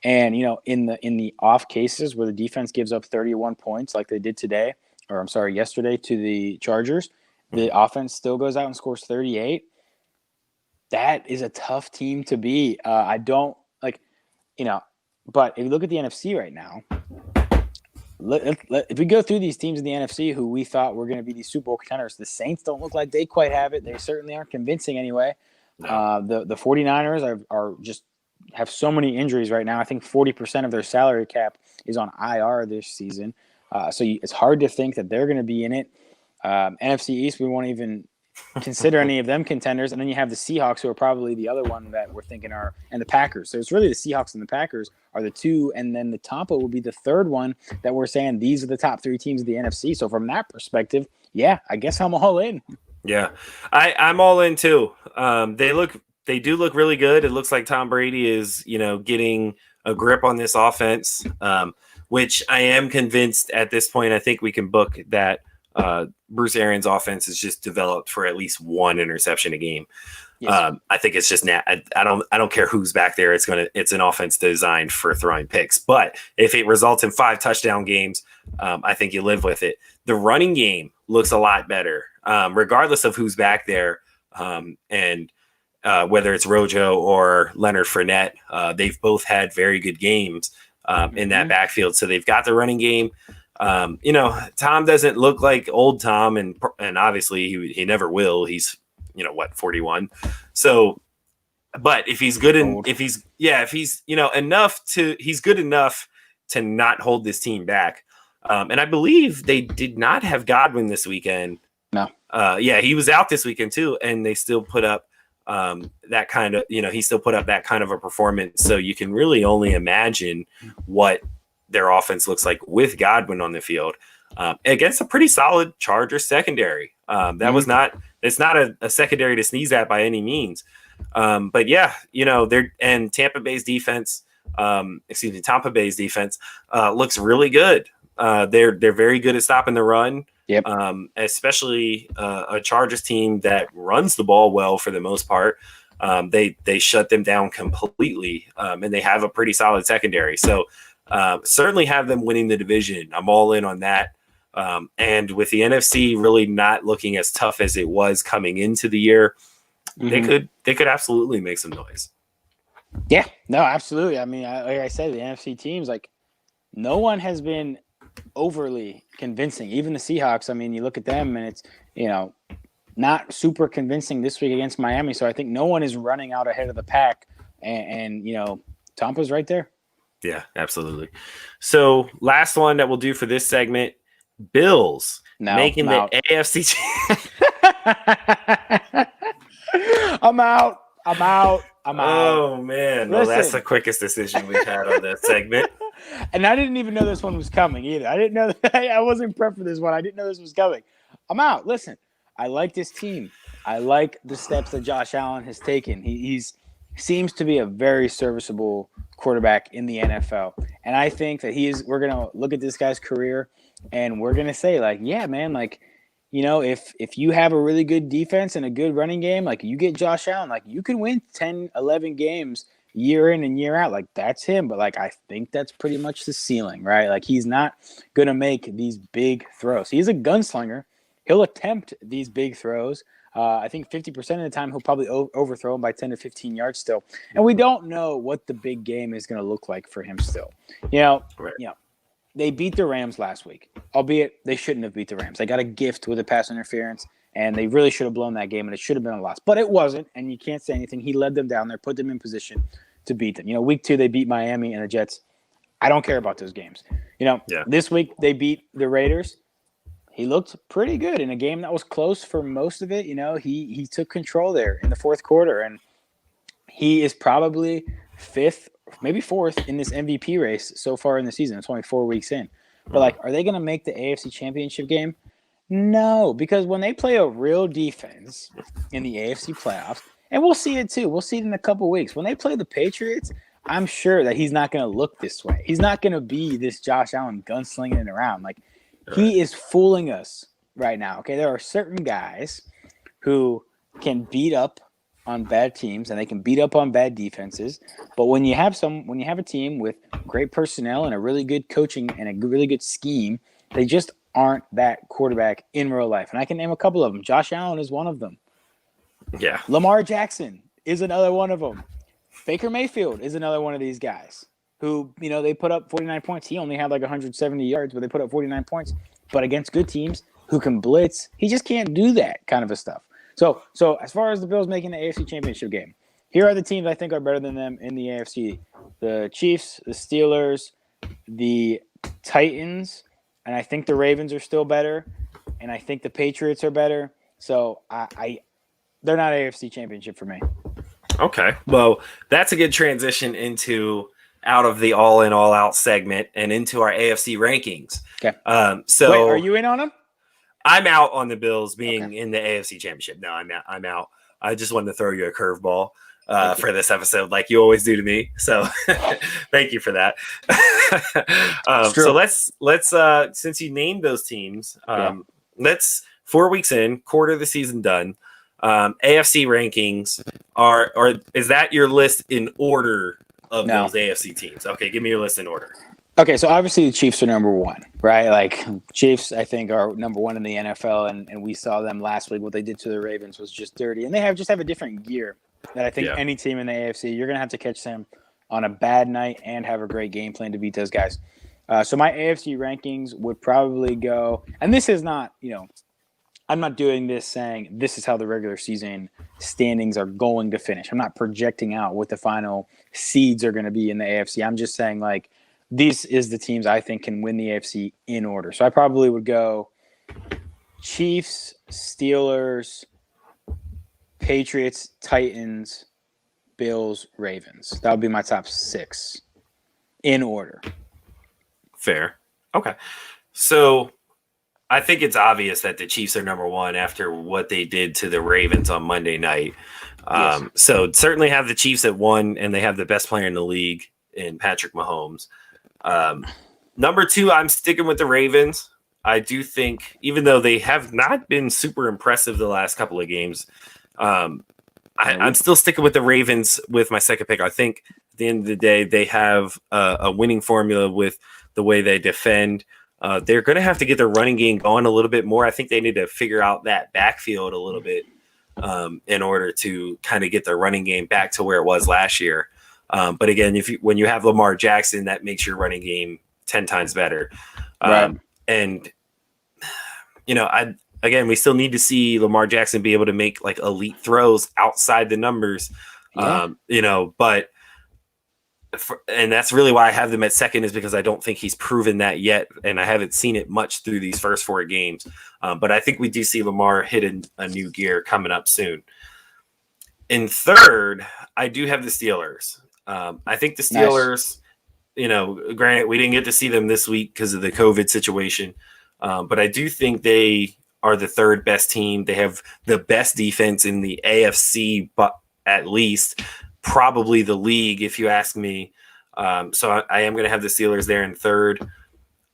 And, in the off cases where the defense gives up 31 points like they did yesterday to the Chargers, the offense still goes out and scores 38. That is a tough team to beat. I don't like, but if you look at the NFC right now, if we go through these teams in the NFC who we thought were going to be these Super Bowl contenders, the Saints don't look like they quite have it. They certainly aren't convincing anyway. No. The 49ers are just have so many injuries right now. I think 40% of their salary cap is on IR this season. So it's hard to think that they're going to be in it. NFC East, we won't even consider any of them contenders. And then you have the Seahawks, who are probably the other one that we're thinking are, and the Packers. So it's really the Seahawks and the Packers are the two, and then the Tampa will be the third one that we're saying these are the top three teams of the NFC. So from that perspective, yeah, I guess I'm all in. Yeah, I'm all in too. They do look really good. It looks like Tom Brady is, getting a grip on this offense, which I am convinced at this point. I think we can book that Bruce Arians' offense is just developed for at least one interception a game. Yes. I think it's just I don't care who's back there. It's an offense designed for throwing picks. But if it results in 5 touchdown games, I think you live with it. The running game looks a lot better, regardless of who's back there, and whether it's Rojo or Leonard Fournette. They've both had very good games in that backfield, so they've got the running game. Tom doesn't look like old Tom, and obviously he never will. He's 41. So, but if he's good and if he's he's good enough to not hold this team back. And I believe they did not have Godwin this weekend. No. He was out this weekend too, and they still put up that kind of, he still put up that kind of a performance. So you can really only imagine what their offense looks like with Godwin on the field against a pretty solid Chargers secondary. It's not a secondary to sneeze at by any means. But yeah, Tampa Bay's defense looks really good. They're very good at stopping the run. Yep. Especially a Chargers team that runs the ball well for the most part. They shut them down completely, and they have a pretty solid secondary. So certainly have them winning the division. I'm all in on that. And with the NFC really not looking as tough as it was coming into the year, they could absolutely make some noise. Yeah, no, absolutely. I mean, like I said, the NFC teams, like, no one has been overly convincing. Even the Seahawks, I mean, you look at them and it's, not super convincing this week against Miami. So I think no one is running out ahead of the pack, and Tampa's right there. Yeah, absolutely. So last one that we'll do for this segment, Bills making the AFC. I'm out. Oh man, well, that's the quickest decision we've had on this segment. And I didn't even know this one was coming either. I didn't know that. I wasn't prepped for this one. I didn't know this was coming. I'm out. Listen, I like this team. I like the steps that Josh Allen has taken. He's seems to be a very serviceable quarterback in the NFL. And I think that we're going to look at this guy's career and we're going to say, like, yeah, man, like, if you have a really good defense and a good running game, like, you get Josh Allen, like, you can win 10, 11 games year in and year out. Like, that's him. But, like, I think that's pretty much the ceiling, right? Like, he's not going to make these big throws. He's a gunslinger. He'll attempt these big throws. I think 50% of the time he'll probably overthrow him by 10 to 15 yards still. And we don't know what the big game is going to look like for him still. They beat the Rams last week, albeit they shouldn't have beat the Rams. They got a gift with a pass interference, and they really should have blown that game, and it should have been a loss. But it wasn't, and you can't say anything. He led them down there, put them in position to beat them. Week 2, they beat Miami and the Jets. I don't care about those games. This week they beat the Raiders. He looked pretty good in a game that was close for most of it. He took control there in the fourth quarter, and he is probably 5th, maybe 4th in this MVP race so far in the season. It's only 4 weeks in. But, like, are they going to make the AFC Championship game? No, because when they play a real defense in the AFC playoffs, and we'll see it too. We'll see it in a couple weeks. When they play the Patriots, I'm sure that he's not going to look this way. He's not going to be this Josh Allen gunslinging it around. Like, he is fooling us right now. Okay, there are certain guys who can beat up on bad teams and they can beat up on bad defenses. But when you have a team with great personnel and a really good coaching and a really good scheme, they just aren't that quarterback in real life. And I can name a couple of them. Josh Allen is one of them. Yeah. Lamar Jackson is another one of them. Baker Mayfield is another one of these guys who, they put up 49 points. He only had like 170 yards, but they put up 49 points. But against good teams who can blitz, he just can't do that kind of stuff. So as far as the Bills making the AFC Championship game, here are the teams I think are better than them in the AFC. The Chiefs, the Steelers, the Titans, and I think the Ravens are still better, and I think the Patriots are better. So they're not AFC Championship for me. Okay. Well, that's a good transition into out of the all in, all out segment and into our AFC rankings. Okay. So wait, are you in on them? I'm out on the Bills being in the AFC Championship. No, I'm out. I just wanted to throw you a curveball for this episode, like you always do to me. So thank you for that. So let's since you named those teams, let's 4 weeks in, quarter of the season done. AFC rankings or is that your list in order of those AFC teams? Okay, give me your list in order. Okay, so obviously the Chiefs are number one, right? Like Chiefs, I think, are number one in the NFL, and we saw them last week. What they did to the Ravens was just dirty, and they have a different gear that I think any team in the AFC, you're gonna have to catch them on a bad night and have a great game plan to beat those guys. So my AFC rankings would probably go, and this is not, I'm not doing this saying this is how the regular season standings are going to finish. I'm not projecting out what the final seeds are going to be in the AFC. I'm just saying like these is the teams I think can win the AFC in order. So I probably would go Chiefs, Steelers, Patriots, Titans, Bills, Ravens. That would be my top 6 in order. Fair. Okay. So I think it's obvious that the Chiefs are number one after what they did to the Ravens on Monday night. So certainly have the Chiefs at 1, and they have the best player in the league in Patrick Mahomes. Number 2, I'm sticking with the Ravens. I do think, even though they have not been super impressive the last couple of games, I'm still sticking with the Ravens with my second pick. I think at the end of the day, they have a winning formula with the way they defend. They're going to have to get their running game going a little bit more. I think they need to figure out that backfield a little bit in order to kind of get their running game back to where it was last year. But again, when you have Lamar Jackson, that makes your running game 10 times better. Right. And we still need to see Lamar Jackson be able to make like elite throws outside the numbers. And that's really why I have them at second, is because I don't think he's proven that yet, and I haven't seen it much through these first 4 games. But I think we do see Lamar hit a new gear coming up soon. In third, I do have the Steelers. I think the Steelers, granted, we didn't get to see them this week because of the COVID situation, but I do think they are the third best team. They have the best defense in the AFC, but at least probably the league, if you ask me. So I am going to have the Steelers there in third.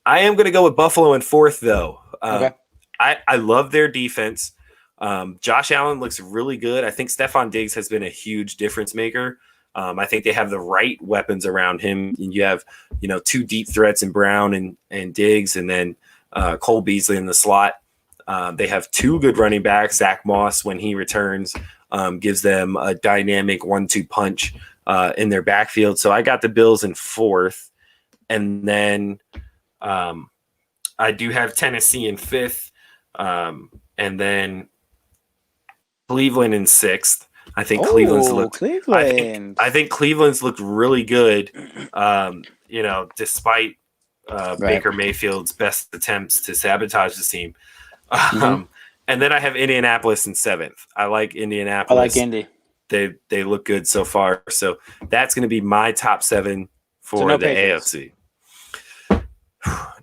I am going to go with Buffalo in fourth, though. Okay. I love their defense. Josh Allen looks really good. I think Stephon Diggs has been a huge difference maker. I think they have the right weapons around him. You have, 2 deep threats in Brown and Diggs, and then Cole Beasley in the slot. They have 2 good running backs. Zach Moss, when he returns, gives them a dynamic 1-2 punch in their backfield. So I got the Bills in fourth. And then I do have Tennessee in fifth. And then Cleveland in sixth. I think Cleveland's looked. Cleveland. I think Cleveland's looked really good. Despite Baker Mayfield's best attempts to sabotage the team. And then I have Indianapolis in seventh. I like Indianapolis. I like Indy. They look good so far. So that's going to be my top 7 for the Patriots. AFC.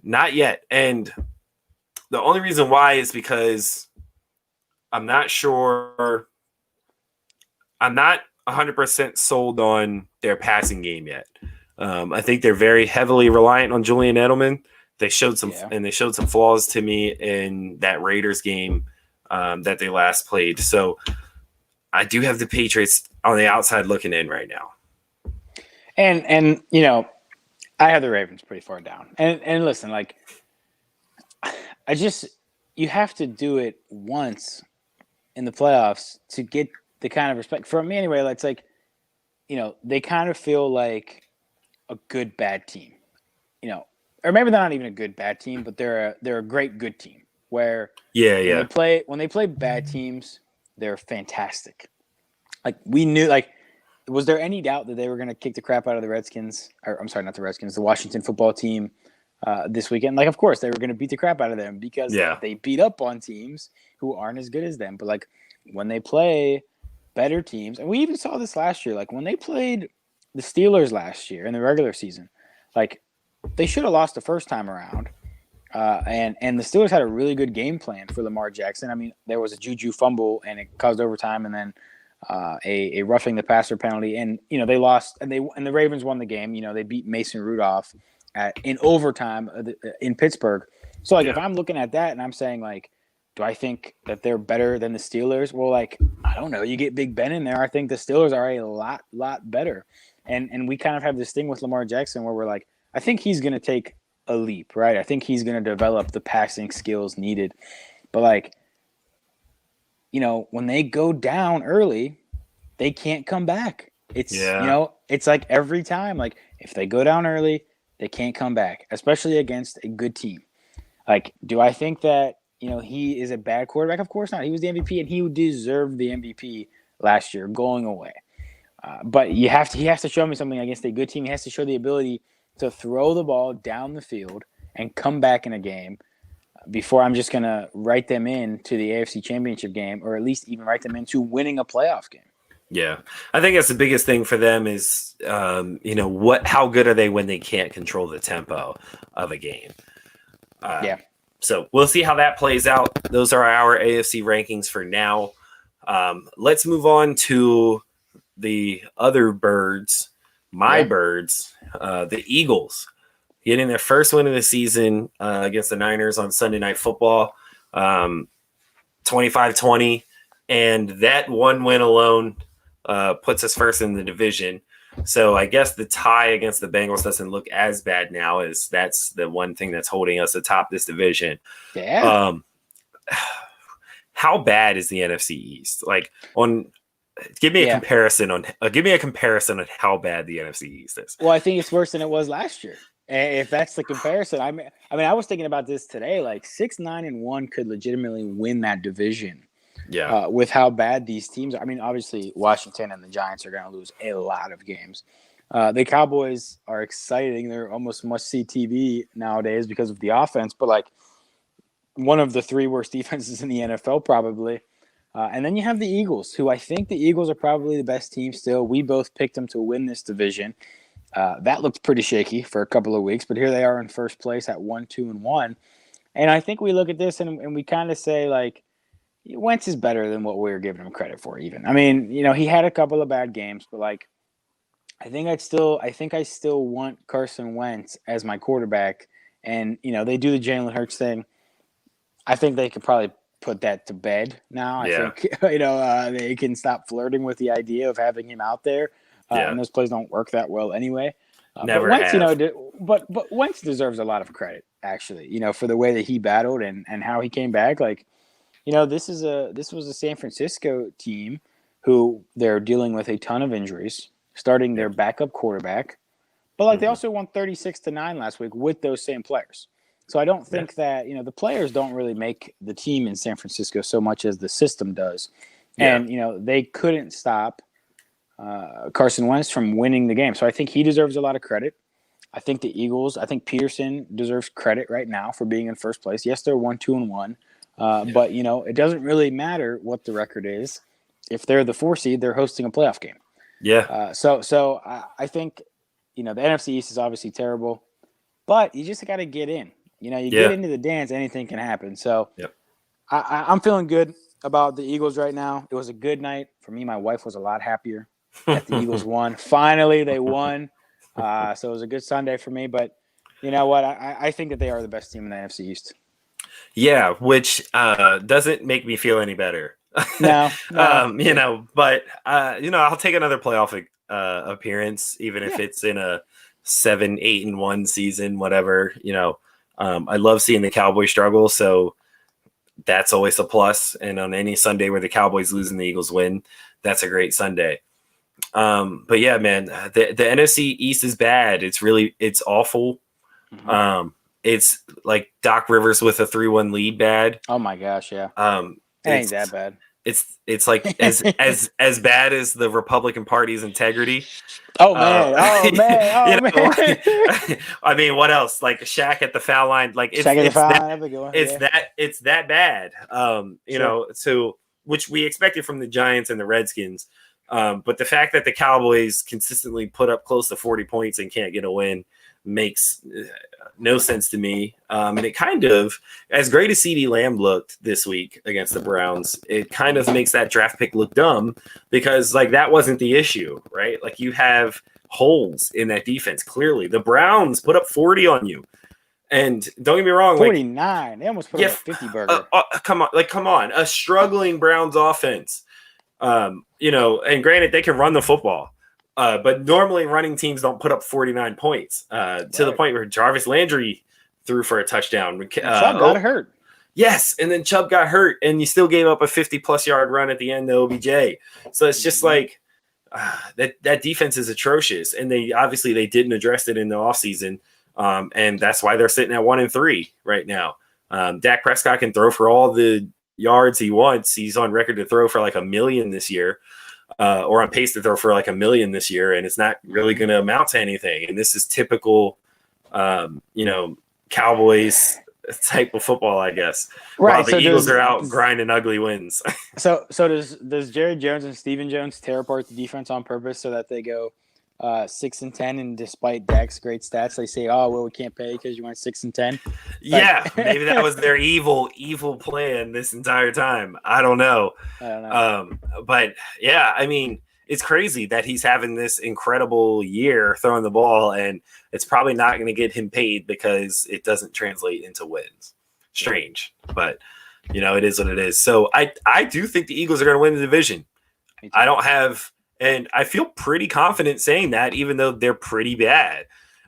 Not yet. And the only reason why is because I'm not sure. I'm not 100% sold on their passing game yet. I think they're very heavily reliant on Julian Edelman. They showed some flaws to me in that Raiders game that they last played. So I do have the Patriots on the outside looking in right now. And I have the Ravens pretty far down. And listen, you have to do it once in the playoffs to get the kind of respect from me anyway. It's like, they kind of feel like a good bad team, or maybe they're not even a good bad team, but they're a great good team where when they play bad teams, they're fantastic. We knew, was there any doubt that they were going to kick the crap out of the Redskins? Or, I'm sorry, not the Redskins, the Washington football team this weekend. Like, of course, they were going to beat the crap out of them because Yeah. they beat up on teams who aren't as good as them. But, like, when they play better teams, and we even saw this last year, like, when they played the Steelers last year in the regular season, like, they should have lost the first time around. And the Steelers had a really good game plan for Lamar Jackson. I mean, there was a Juju fumble, and it caused overtime, and then a roughing the passer penalty, and they lost, and the Ravens won the game. They beat Mason Rudolph in overtime in Pittsburgh. So like, if I'm looking at that and I'm saying, like, do I think that they're better than the Steelers? Well, like, I don't know. You get Big Ben in there. I think the Steelers are a lot better, and we kind of have this thing with Lamar Jackson where we're like, I think he's going to take a leap, right? I think he's going to develop the passing skills needed, but like, when they go down early, they can't come back. It's it's like every time, like, if they go down early, they can't come back, especially against a good team. Like, do I think that he is a bad quarterback? Of course not. He was the MVP, and he deserved the MVP last year going away. But he has to show me something against a good team. He has to show the ability to throw the ball down the field and come back in a game before I'm just going to write them into the AFC Championship game, or at least even write them into winning a playoff game. Yeah. I think that's the biggest thing for them is, how good are they when they can't control the tempo of a game? So we'll see how that plays out. Those are our AFC rankings for now. Let's move on to the other birds, birds, the Eagles, getting their first win of the season against the Niners on Sunday Night Football, 25-20. And that one win alone puts us first in the division. So I guess the tie against the Bengals doesn't look as bad now, as that's the one thing that's holding us atop this division. Yeah. How bad is the NFC East? Like, give me a comparison on how bad the NFC East is. Well, I think it's worse than it was last year. If that's the comparison, I mean, I was thinking about this today. Like 6-9-1 could legitimately win that division. Yeah. With how bad these teams are. I mean, obviously, Washington and the Giants are going to lose a lot of games. The Cowboys are exciting. They're almost must-see TV nowadays because of the offense, but like one of the three worst defenses in the NFL probably. And then you have the Eagles, who I think the Eagles are probably the best team still. We both picked them to win this division. That looked pretty shaky for a couple of weeks, but here they are in first place at 1-2-1. And I think we look at this and we kind of say, like, Wentz is better than what we were giving him credit for, even. I mean, he had a couple of bad games, but like, I think I still want Carson Wentz as my quarterback. And, they do the Jalen Hurts thing. I think they could probably put that to bed now. I think, they can stop flirting with the idea of having him out there. And those plays don't work that well anyway. Never but Wentz, have. But Wentz deserves a lot of credit, actually, for the way that he battled and how he came back. Like, this was a San Francisco team who they're dealing with a ton of injuries, starting their backup quarterback. But like they also won 36-9 last week with those same players. So I don't think that, the players don't really make the team in San Francisco so much as the system does. Yeah. And, they couldn't stop Carson Wentz from winning the game. So I think he deserves a lot of credit. I think the Eagles, I think Peterson deserves credit right now for being in first place. Yes, they're 1-2-1. But, it doesn't really matter what the record is. If they're the 4 seed, they're hosting a playoff game. Yeah. So I think, the NFC East is obviously terrible, but you just got to get in. Get into the dance, anything can happen. So I'm feeling good about the Eagles right now. It was a good night. For me, my wife was a lot happier that the Eagles won. Finally, they won. So it was a good Sunday for me. But you know what? I think that they are the best team in the NFC East. Yeah, which doesn't make me feel any better. No. But I'll take another playoff appearance, even if it's in a 7-8-1 season, whatever. I love seeing the Cowboys struggle, so that's always a plus. And on any Sunday where the Cowboys lose and the Eagles win, that's a great Sunday. But yeah, man, the NFC East is bad. It's awful. Mm-hmm. It's like Doc Rivers with a 3-1 lead bad. Oh my gosh, yeah. It ain't that bad. it's like as bad as the Republican Party's integrity. Oh man! You know, I mean, what else? Like Shaq at the foul line. Like it's that bad. You know, so which we expected from the Giants and the Redskins. But the fact that the Cowboys consistently put up close to 40 points and can't get a win makes no sense to me. And it kind of, as great as CeeDee Lamb looked this week against the Browns, it kind of makes that draft pick look dumb because like that wasn't the issue, right? Like you have holes in that defense. Clearly, the Browns put up 40 on you. And don't get me wrong, 49. Like, they almost put up a 50 burger. Come on, a struggling Browns offense. You know, and granted, they can run the football. But normally running teams don't put up 49 points to the point where Jarvis Landry threw for a touchdown. Chubb got hurt. Yes, and then Chubb got hurt, and you still gave up a 50-plus yard run at the end to OBJ. So it's just like that defense is atrocious, and they didn't address it in the offseason, and that's why they're sitting at 1-3 right now. Dak Prescott can throw for all the yards he wants. He's on record to throw for like 1 million this year. Or on pace to throw for like 1 million this year, and it's not really going to amount to anything. And this is typical, you know, Cowboys type of football, I guess. Right. While the Eagles are out grinding ugly wins. So does Jerry Jones and Stephen Jones tear apart the defense on purpose so that they go 6-10, and despite Dak's great stats, they say, "Oh, well, we can't pay because you went 6-10." Yeah, maybe that was their evil plan this entire time. I don't know. But yeah, I mean, it's crazy that he's having this incredible year throwing the ball, and it's probably not going to get him paid because it doesn't translate into wins. Strange, but you know, it is what it is. So I do think the Eagles are going to win the division. And I feel pretty confident saying that, even though they're pretty bad.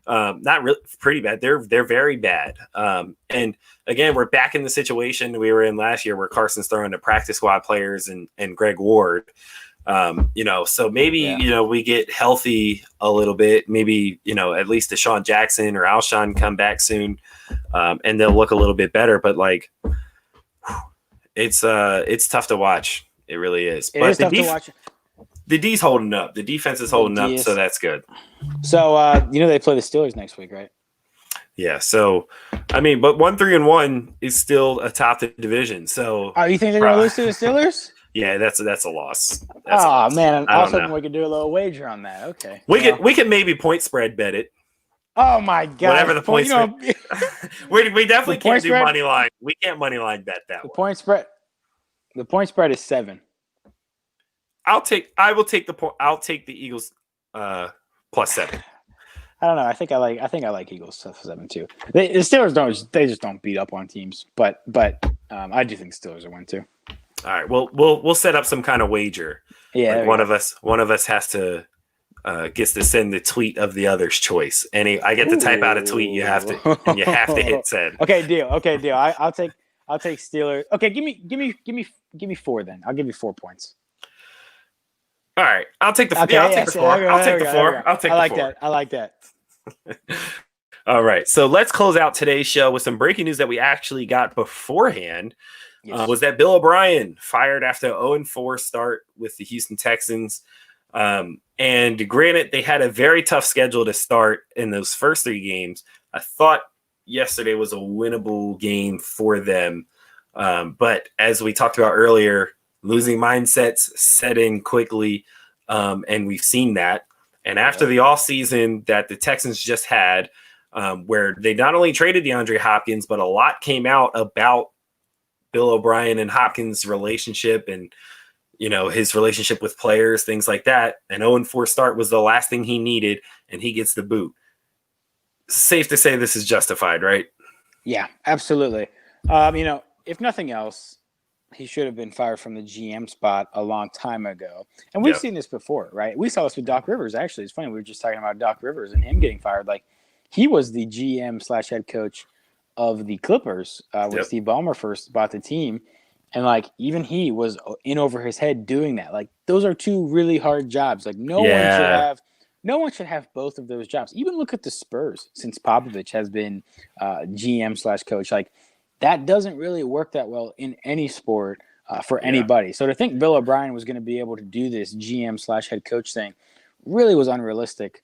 Not really pretty bad. They're very bad. And again, we're back in the situation we were in last year where Carson's throwing to practice squad players and Greg Ward. You know, so maybe, you know, we get healthy a little bit. Maybe, you know, at least Deshaun Jackson or Alshon come back soon, and they'll look a little bit better. But like, it's tough to watch. It really is. It is tough to watch. The D's holding up. The defense is holding up, so that's good. So, you know, they play the Steelers next week, right? Yeah. So, I mean, but 1-3-1 is still atop the division. So, you think they're going to lose to the Steelers? Yeah, that's a loss. Man! All of a sudden, we could do a little wager on that. Okay. We could maybe point spread bet it. Oh my God! Whatever the point spread. We definitely can't do money line. We can't money line bet that. The point spread. The point spread is 7. I'll take the Eagles plus 7. I don't know. I think I like Eagles plus 7 too. The Steelers just don't beat up on teams, but I do think Steelers will win too. All right. Well, we'll set up some kind of wager. Yeah. Like one of us has to gets to send the tweet of the other's choice, and I get to type out a tweet. You have to hit send. Okay, deal. I'll take Steelers. Okay, give me 4 then. I'll give you 4 points. All right, I'll take the 4. I'll take the 4. I like that. All right, so let's close out today's show with some breaking news that we actually got beforehand. Yes. Was that Bill O'Brien fired after an 0-4 start with the Houston Texans? And granted, they had a very tough schedule to start in those first 3 games. I thought yesterday was a winnable game for them. But as we talked about earlier, losing mindsets set in quickly, and we've seen that. And after the offseason that the Texans just had, where they not only traded DeAndre Hopkins, but a lot came out about Bill O'Brien and Hopkins' relationship and, you know, his relationship with players, things like that. An 0-4 start was the last thing he needed, and he gets the boot. Safe to say this is justified, right? Yeah, absolutely. You know, if nothing else, he should have been fired from the GM spot a long time ago. And we've seen this before, right? We saw this with Doc Rivers. Actually, it's funny. We were just talking about Doc Rivers and him getting fired. Like, he was the GM/head coach of the Clippers when Steve Ballmer first bought the team. And, like, even he was in over his head doing that. Like, those are 2 really hard jobs. Like, no one should have both of those jobs. Even look at the Spurs since Popovich has been GM/coach. Like, that doesn't really work that well in any sport. for anybody. So to think Bill O'Brien was going to be able to do this GM/head coach thing really was unrealistic.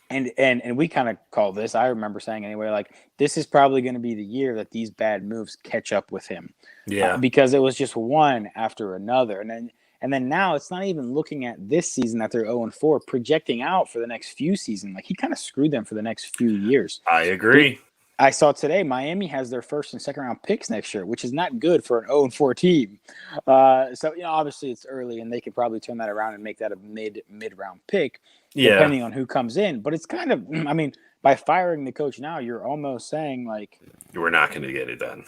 And we kind of call this, I remember saying anyway, like this is probably going to be the year that these bad moves catch up with him. Yeah. Because it was just one after another. And then now it's not even looking at this season that they're 0-4, projecting out for the next few seasons. Like he kind of screwed them for the next few years. I agree. I saw today Miami has their first and second round picks next year, which is not good for an 0-4 team. So obviously it's early, and they could probably turn that around and make that a mid round pick, depending on who comes in. But it's kind of, I mean, by firing the coach now, you're almost saying like we're not going to get it done.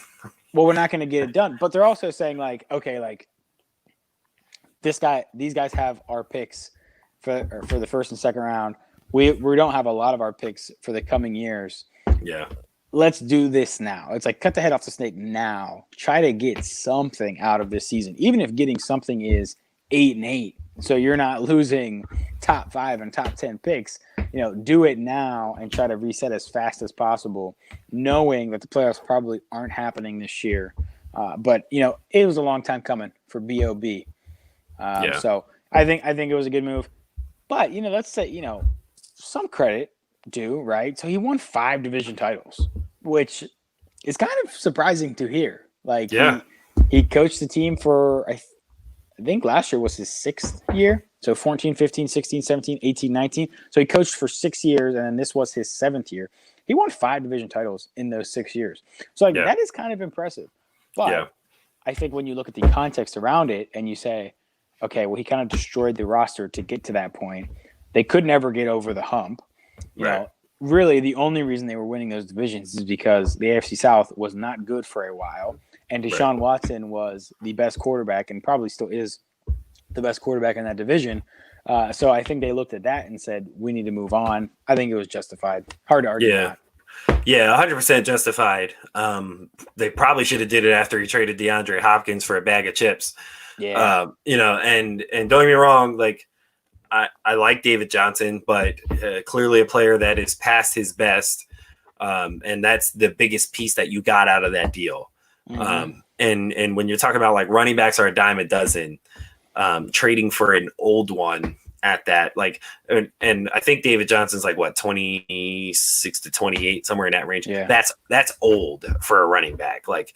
Well, we're not going to get it done, but they're also saying like, okay, like these guys have our picks for the first and second round. We don't have a lot of our picks for the coming years. Yeah. Let's do this now. It's like cut the head off the snake now. Try to get something out of this season, even if getting something is 8-8. So you're not losing top 5 and top 10 picks. Do it now and try to reset as fast as possible, knowing that the playoffs probably aren't happening this year. But it was a long time coming for B.O.B. So I think it was a good move. But let's say some credit due, right? So he won 5 division titles, which is kind of surprising to hear. Like he coached the team for I think last year was his 6th year. So 14, 15, 16, 17, 18, 19. So he coached for 6 years, and then this was his 7th year. He won 5 division titles in those 6 years. So that is kind of impressive. But I think when you look at the context around it and you say, okay, well, he kind of destroyed the roster to get to that point. They could never get over the hump. You know, really the only reason they were winning those divisions is because the AFC South was not good for a while. And Deshaun Watson was the best quarterback and probably still is the best quarterback in that division. So I think they looked at that and said, we need to move on. I think it was justified. Hard to argue that. Yeah, 100% justified. They probably should have did it after he traded DeAndre Hopkins for a bag of chips. Yeah. And don't get me wrong, like I like David Johnson, but clearly a player that is past his best. And that's the biggest piece that you got out of that deal. Mm-hmm. And when you're talking about like running backs are a dime a dozen, trading for an old one at that, like, and I think David Johnson's like what, 26 to 28, somewhere in that range. Yeah. That's old for a running back. Like,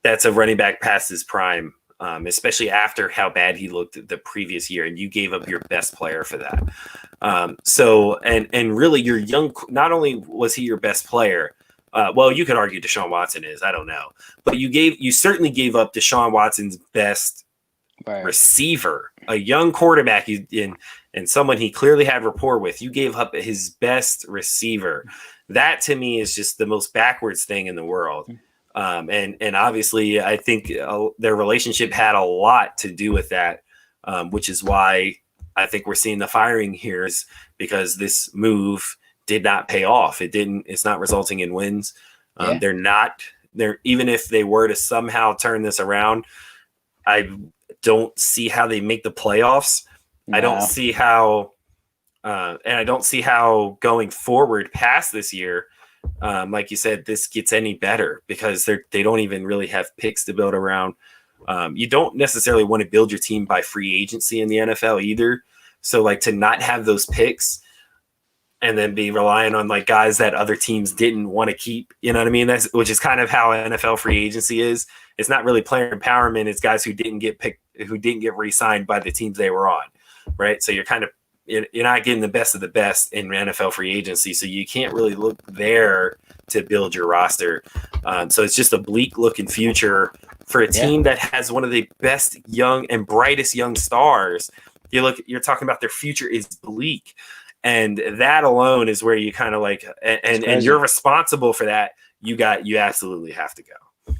that's a running back past his prime. Especially after how bad he looked the previous year, and you gave up your best player for that. So really your young, not only was he your best player, well, you could argue Deshaun Watson is, I don't know, but you certainly gave up Deshaun Watson's best receiver, a young quarterback and someone he clearly had rapport with. You gave up his best receiver. That to me is just the most backwards thing in the world. And obviously, I think their relationship had a lot to do with that, which is why I think we're seeing the firing here, is because this move did not pay off. It's not resulting in wins. They're even if they were to somehow turn this around, I don't see how they make the playoffs. No. I don't see how, and I don't see how going forward past this year. Like you said, this gets any better because they don't even really have picks to build around. You don't necessarily want to build your team by free agency in the NFL either. So like to not have those picks and then be relying on like guys that other teams didn't want to keep, you know what I mean? Which is kind of how NFL free agency is. It's not really player empowerment. It's guys who didn't get picked, who didn't get re-signed by the teams they were on. Right. So you're not getting the best of the best in NFL free agency, so you can't really look there to build your roster. So it's just a bleak looking future for a team that has one of the best young and brightest young stars. You're talking about their future is bleak, and that alone is where you kind of like, and you're responsible for that. You absolutely have to go.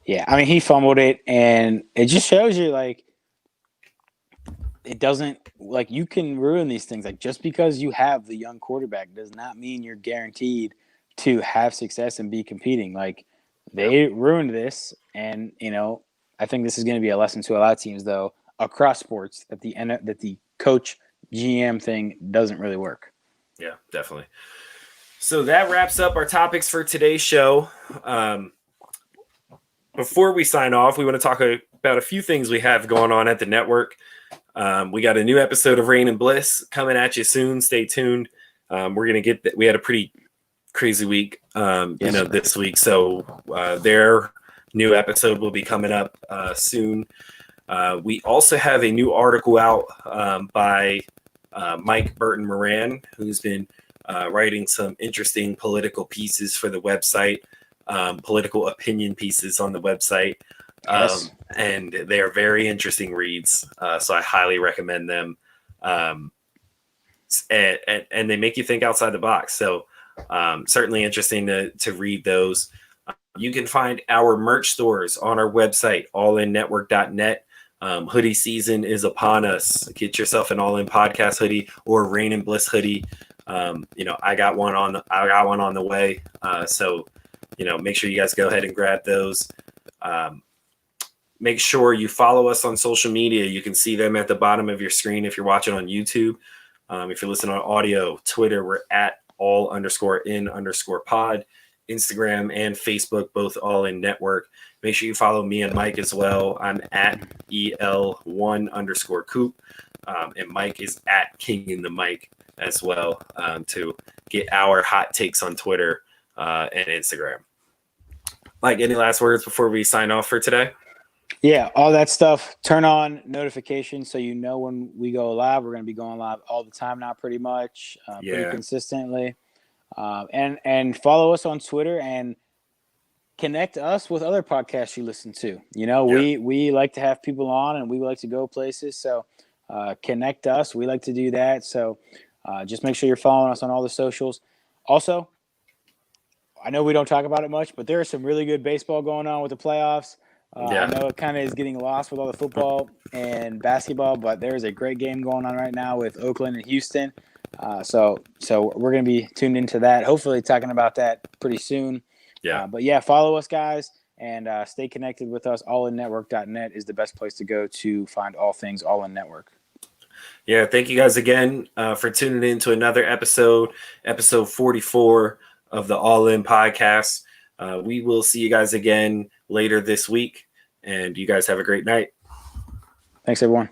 Yeah, I mean, he fumbled it, and it just shows you like. It doesn't, like, you can ruin these things. Like, just because you have the young quarterback does not mean you're guaranteed to have success and be competing. Like, they ruined this, and I think this is going to be a lesson to a lot of teams, though, across sports, that the coach GM thing doesn't really work. Yeah, definitely. So that wraps up our topics for today's show. Before we sign off, we want to talk about a few things we have going on at the network. We got a new episode of Rain and Bliss coming at you soon. Stay tuned. We're gonna get that. We had a pretty crazy week, this week. So their new episode will be coming up soon. We also have a new article out by Mike Burton Moran, who's been writing some interesting political pieces for the website, political opinion pieces on the website. Yes. And they are very interesting reads. So I highly recommend them. And they make you think outside the box. So certainly interesting to read those. You can find our merch stores on our website, allinnetwork.net. Hoodie season is upon us. Get yourself an All In Podcast hoodie or Rain and Bliss hoodie. I got one on the way. So make sure you guys go ahead and grab those. Make sure you follow us on social media. You can see them at the bottom of your screen if you're watching on YouTube. If you're listening on audio, Twitter, we're at all_in_pod. Instagram and Facebook, both All In Network. Make sure you follow me and Mike as well. I'm at EL1_Coop. And Mike is at King in the Mic as well, to get our hot takes on Twitter and Instagram. Mike, any last words before we sign off for today? Yeah, all that stuff. Turn on notifications so you know when we go live. We're going to be going live all the time now, pretty much, pretty consistently. And follow us on Twitter and connect us with other podcasts you listen to. We like to have people on and we like to go places. So connect us. We like to do that. So just make sure you're following us on all the socials. Also, I know we don't talk about it much, but there is some really good baseball going on with the playoffs. I know it kind of is getting lost with all the football and basketball, but there is a great game going on right now with Oakland and Houston. So we're going to be tuned into that, hopefully talking about that pretty soon. But follow us, guys, and stay connected with us. Allinnetwork.net is the best place to go to find all things All In Network. Yeah, thank you guys again for tuning in to another episode 44 of the All In Podcast. We will see you guys again later this week, and you guys have a great night. Thanks, everyone.